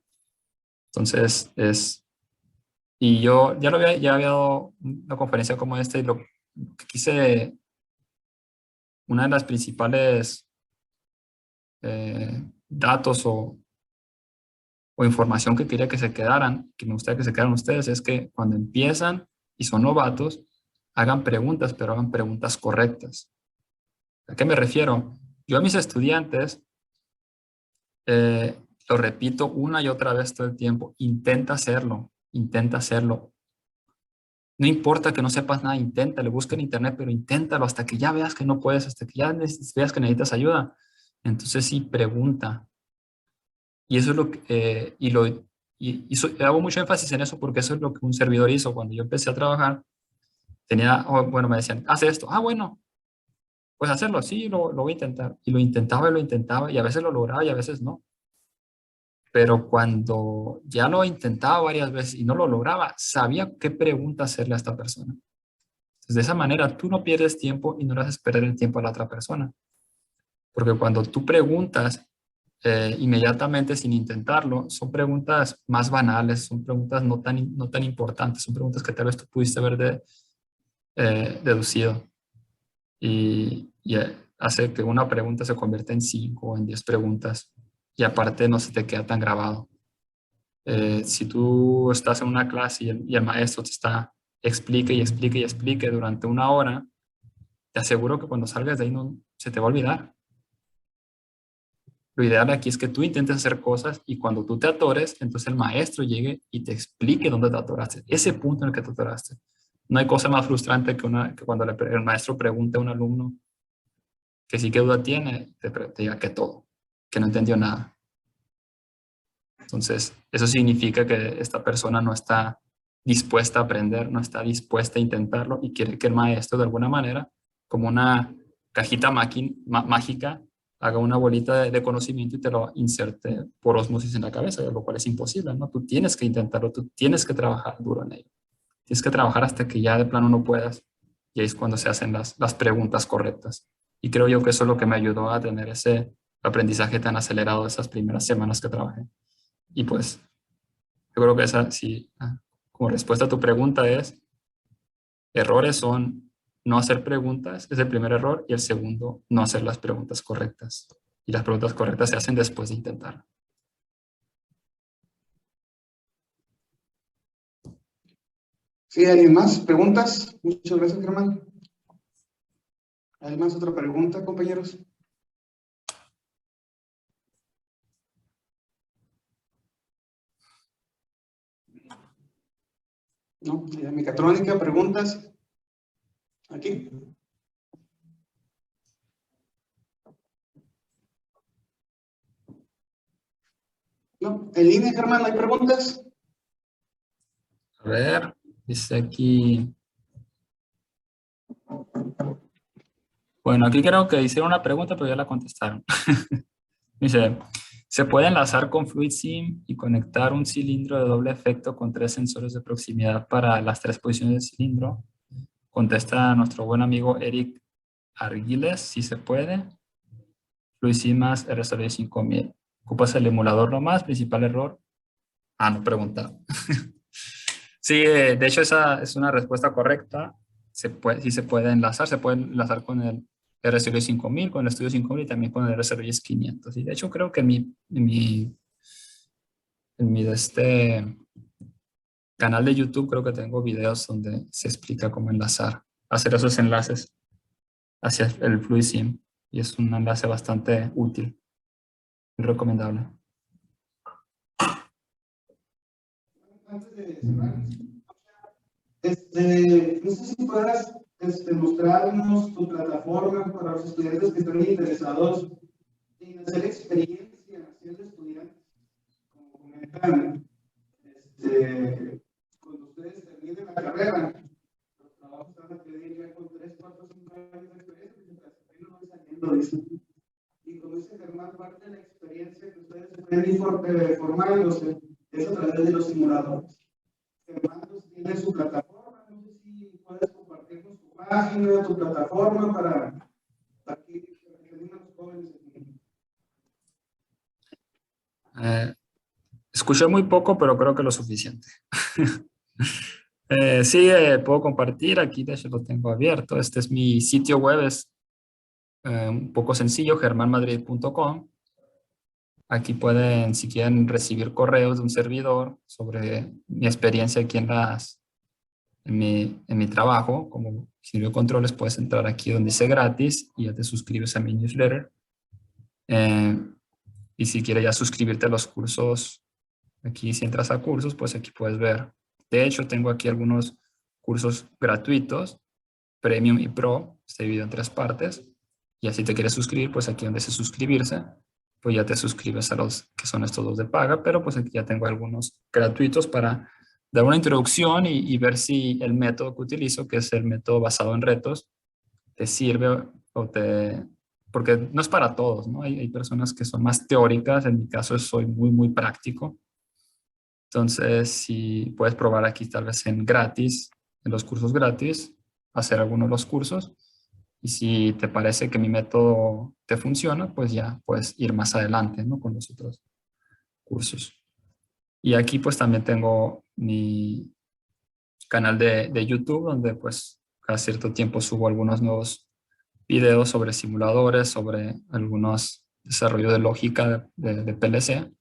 Speaker 1: Entonces, y yo ya había dado una conferencia como esta y lo que quise, una de las principales datos o información que quería que se quedaran, que me gustaría que se quedaran ustedes, es que cuando empiezan y son novatos, hagan preguntas, pero hagan preguntas correctas. ¿A qué me refiero? Yo a mis estudiantes lo repito una y otra vez todo el tiempo. Intenta hacerlo, intenta hacerlo. No importa que no sepas nada, inténtalo, busca en internet, pero inténtalo hasta que ya veas que no puedes, hasta que ya veas que necesitas ayuda. Entonces sí, pregunta. Y eso es lo que, hago mucho énfasis en eso porque eso es lo que un servidor hizo. Cuando yo empecé a trabajar, bueno, me decían, haz esto. Ah, bueno, pues hacerlo, sí, lo voy a intentar. Y lo intentaba, y a veces lo lograba y a veces no. Pero cuando ya lo intentaba varias veces y no lo lograba, sabía qué pregunta hacerle a esta persona. Entonces, de esa manera, tú no pierdes tiempo y no le haces perder el tiempo a la otra persona. Porque cuando tú preguntas inmediatamente sin intentarlo, son preguntas más banales, son preguntas no tan importantes, son preguntas que tal vez tú pudiste haber deducido. Y hace que una pregunta se convierta en 5 o en 10 preguntas. Y aparte no se te queda tan grabado. Si tú estás en una clase y el maestro te está explique y explique y explique durante una hora, te aseguro que cuando salgas de ahí no se te va a olvidar. Lo ideal aquí es que tú intentes hacer cosas y cuando tú te atores, entonces el maestro llegue y te explique dónde te atoraste, ese punto en el que te atoraste. No hay cosa más frustrante que cuando el maestro pregunte a un alumno que sí, qué duda tiene, te diga que todo, que no entendió nada. Entonces, eso significa que esta persona no está dispuesta a aprender, no está dispuesta a intentarlo y quiere que el maestro de alguna manera, como una cajita mágica, haga una bolita de conocimiento y te lo inserte por osmosis en la cabeza, lo cual es imposible, ¿no? Tú tienes que intentarlo, tú tienes que trabajar duro en ello. Tienes que trabajar hasta que ya de plano no puedas y ahí es cuando se hacen las preguntas correctas. Y creo yo que eso es lo que me ayudó a tener ese aprendizaje tan acelerado esas primeras semanas que trabajé. Y pues, yo creo que esa, sí, como respuesta a tu pregunta es, errores son no hacer preguntas, es el primer error, y el segundo, no hacer las preguntas correctas. Y las preguntas correctas se hacen después de intentar.
Speaker 2: Sí, ¿alguien más? ¿Preguntas? Muchas gracias, Germán. ¿Alguien más? ¿Otra pregunta, compañeros? No, mecatrónica, preguntas. Aquí. No, en línea, Germán, ¿no hay preguntas?
Speaker 1: A ver, dice aquí. Bueno, aquí creo que hicieron una pregunta, pero ya la contestaron. Dice, ¿se puede enlazar con FluidSim y conectar un cilindro de doble efecto con 3 sensores de proximidad para las 3 posiciones del cilindro? Contesta nuestro buen amigo Eric Arguiles, si se puede. FluidSim más RStudio 5000. ¿Ocupas el emulador nomás? ¿Principal error? No pregunta. Sí, de hecho esa es una respuesta correcta. Sí se puede enlazar con el RStudio 5000, con el Studio 5000 y también con el RStudio 500. Y de hecho creo que en mi canal de YouTube creo que tengo videos donde se explica cómo hacer esos enlaces hacia el FluidSim. Y es un enlace bastante útil y recomendable.
Speaker 2: Antes de cerrar, no sé si puedas mostrarnos tu plataforma para los estudiantes que están interesados en hacer experiencia siendo estudiantes. Como comentan, cuando ustedes terminen la carrera, los trabajos van a pedir ya con 3, 4, 5 años de experiencia, mientras que no van saliendo de eso. Y como dice Germán, parte de la experiencia que ustedes pueden ir formándose es a través de los simuladores. Germán tiene su plataforma, no sé si puedes compartirnos tu página, tu plataforma para que tengan los jóvenes aquí.
Speaker 1: Escuché muy poco, pero creo que lo suficiente. Sí, puedo compartir. Aquí de hecho lo tengo abierto. Este es mi sitio web, es un poco sencillo, germanmadrid.com. Aquí pueden, si quieren, recibir correos de un servidor sobre mi experiencia aquí en mi trabajo. Como ingeniero de controles, puedes entrar aquí donde dice gratis y ya te suscribes a mi newsletter. Y si quieres ya suscribirte a los cursos, aquí si entras a cursos, pues aquí puedes ver. De hecho, tengo aquí algunos cursos gratuitos, Premium y Pro, este video en 3 partes. Y así te quieres suscribir, pues aquí donde dice suscribirse, pues ya te suscribes a los que son estos 2 de paga, pero pues aquí ya tengo algunos gratuitos para dar una introducción y ver si el método que utilizo, que es el método basado en retos, te sirve o te... Porque no es para todos, ¿no? Hay personas que son más teóricas, en mi caso soy muy práctico. Entonces, si puedes probar aquí tal vez en gratis, en los cursos gratis, hacer algunos de los cursos. Y si te parece que mi método te funciona, pues ya puedes ir más adelante, ¿no? Con los otros cursos. Y aquí pues también tengo mi canal de YouTube, donde pues cada cierto tiempo subo algunos nuevos videos sobre simuladores, sobre algunos desarrollos de lógica de PLC,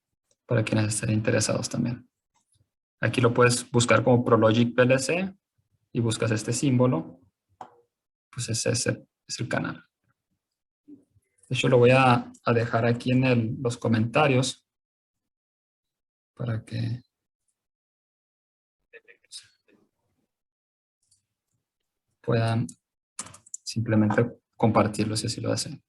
Speaker 1: para quienes estén interesados también. Aquí lo puedes buscar como ProLogic PLC y buscas este símbolo, pues ese es el canal. De hecho, lo voy a dejar aquí en los comentarios para que puedan simplemente compartirlo si así lo hacen.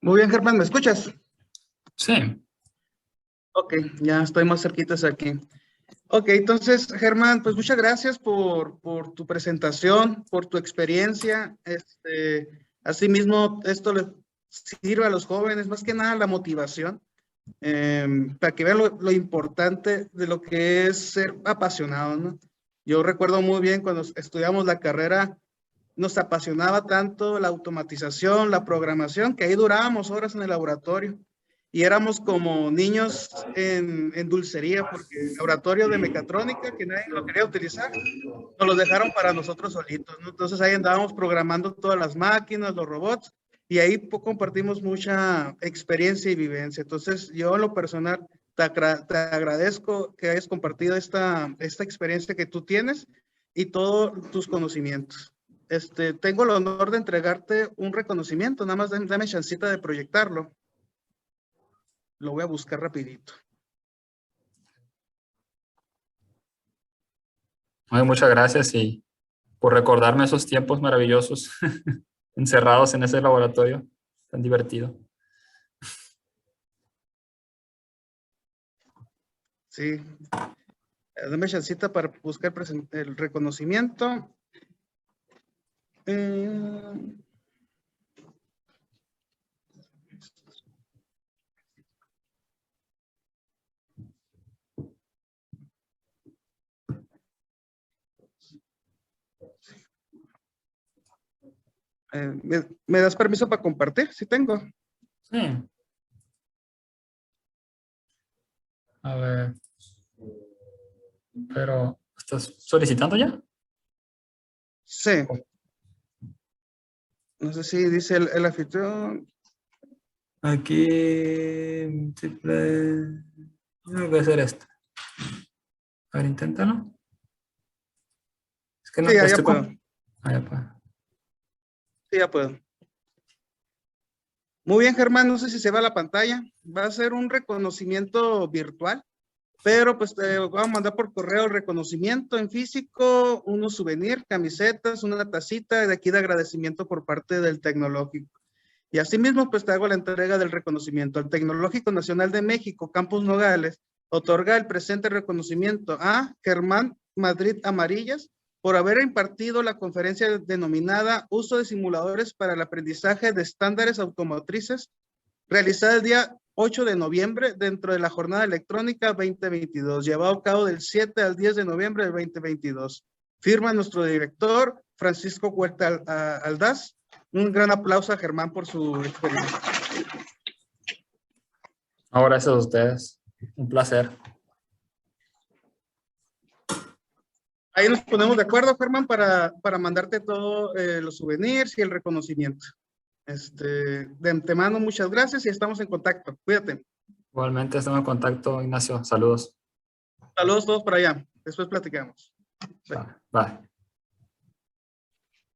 Speaker 2: Muy bien, Germán, ¿me escuchas?
Speaker 1: Sí.
Speaker 2: Ok, ya estoy más cerquitas aquí. Ok, entonces, Germán, pues muchas gracias por tu presentación, por tu experiencia. Asimismo, esto les sirve a los jóvenes, más que nada la motivación, para que vean lo importante de lo que es ser apasionado, ¿no? Yo recuerdo muy bien cuando estudiamos la carrera, nos apasionaba tanto la automatización, la programación, que ahí durábamos horas en el laboratorio. Y éramos como niños en dulcería, porque el laboratorio de mecatrónica, que nadie lo quería utilizar, nos lo dejaron para nosotros solitos, ¿no? Entonces ahí andábamos programando todas las máquinas, los robots, y ahí compartimos mucha experiencia y vivencia. Entonces yo en lo personal te agradezco que hayas compartido esta experiencia que tú tienes y todos tus conocimientos. Tengo el honor de entregarte un reconocimiento, nada más dame chancita de proyectarlo. Lo voy a buscar rapidito.
Speaker 1: Muchas gracias y por recordarme esos tiempos maravillosos encerrados en ese laboratorio tan divertido.
Speaker 2: Sí. Dame chancita para buscar el reconocimiento. ¿Me das permiso para compartir? Sí tengo.
Speaker 1: Sí. A ver. Pero, ¿estás solicitando ya?
Speaker 2: Sí. No sé si dice el anfitrión.
Speaker 1: Aquí, múltiple. Tengo que hacer esto. A ver, inténtalo. Es que no
Speaker 2: Sí,
Speaker 1: te
Speaker 2: ya puedo.
Speaker 1: Ya puedo.
Speaker 2: Sí, ya puedo. Muy bien, Germán, no sé si se va a la pantalla. Va a ser un reconocimiento virtual, pero pues te voy a mandar por correo el reconocimiento en físico, unos souvenirs, camisetas, una tacita de aquí de agradecimiento por parte del Tecnológico. Y asimismo, pues te hago la entrega del reconocimiento. El Tecnológico Nacional de México, Campus Nogales, otorga el presente reconocimiento a Germán Madrid Amarillas por haber impartido la conferencia denominada Uso de simuladores para el aprendizaje de estándares automotrices, realizada el día 8 de noviembre dentro de la Jornada Electrónica 2022, llevado a cabo del 7 al 10 de noviembre del 2022. Firma nuestro director, Francisco Huerta Aldaz. Un gran aplauso a Germán por su experiencia.
Speaker 1: Gracias a ustedes. Un placer.
Speaker 2: Ahí nos ponemos de acuerdo, Germán, para mandarte todos los souvenirs y el reconocimiento. De antemano, muchas gracias y estamos en contacto. Cuídate.
Speaker 1: Igualmente estamos en contacto, Ignacio. Saludos.
Speaker 2: Saludos todos por allá. Después platicamos.
Speaker 1: Bye.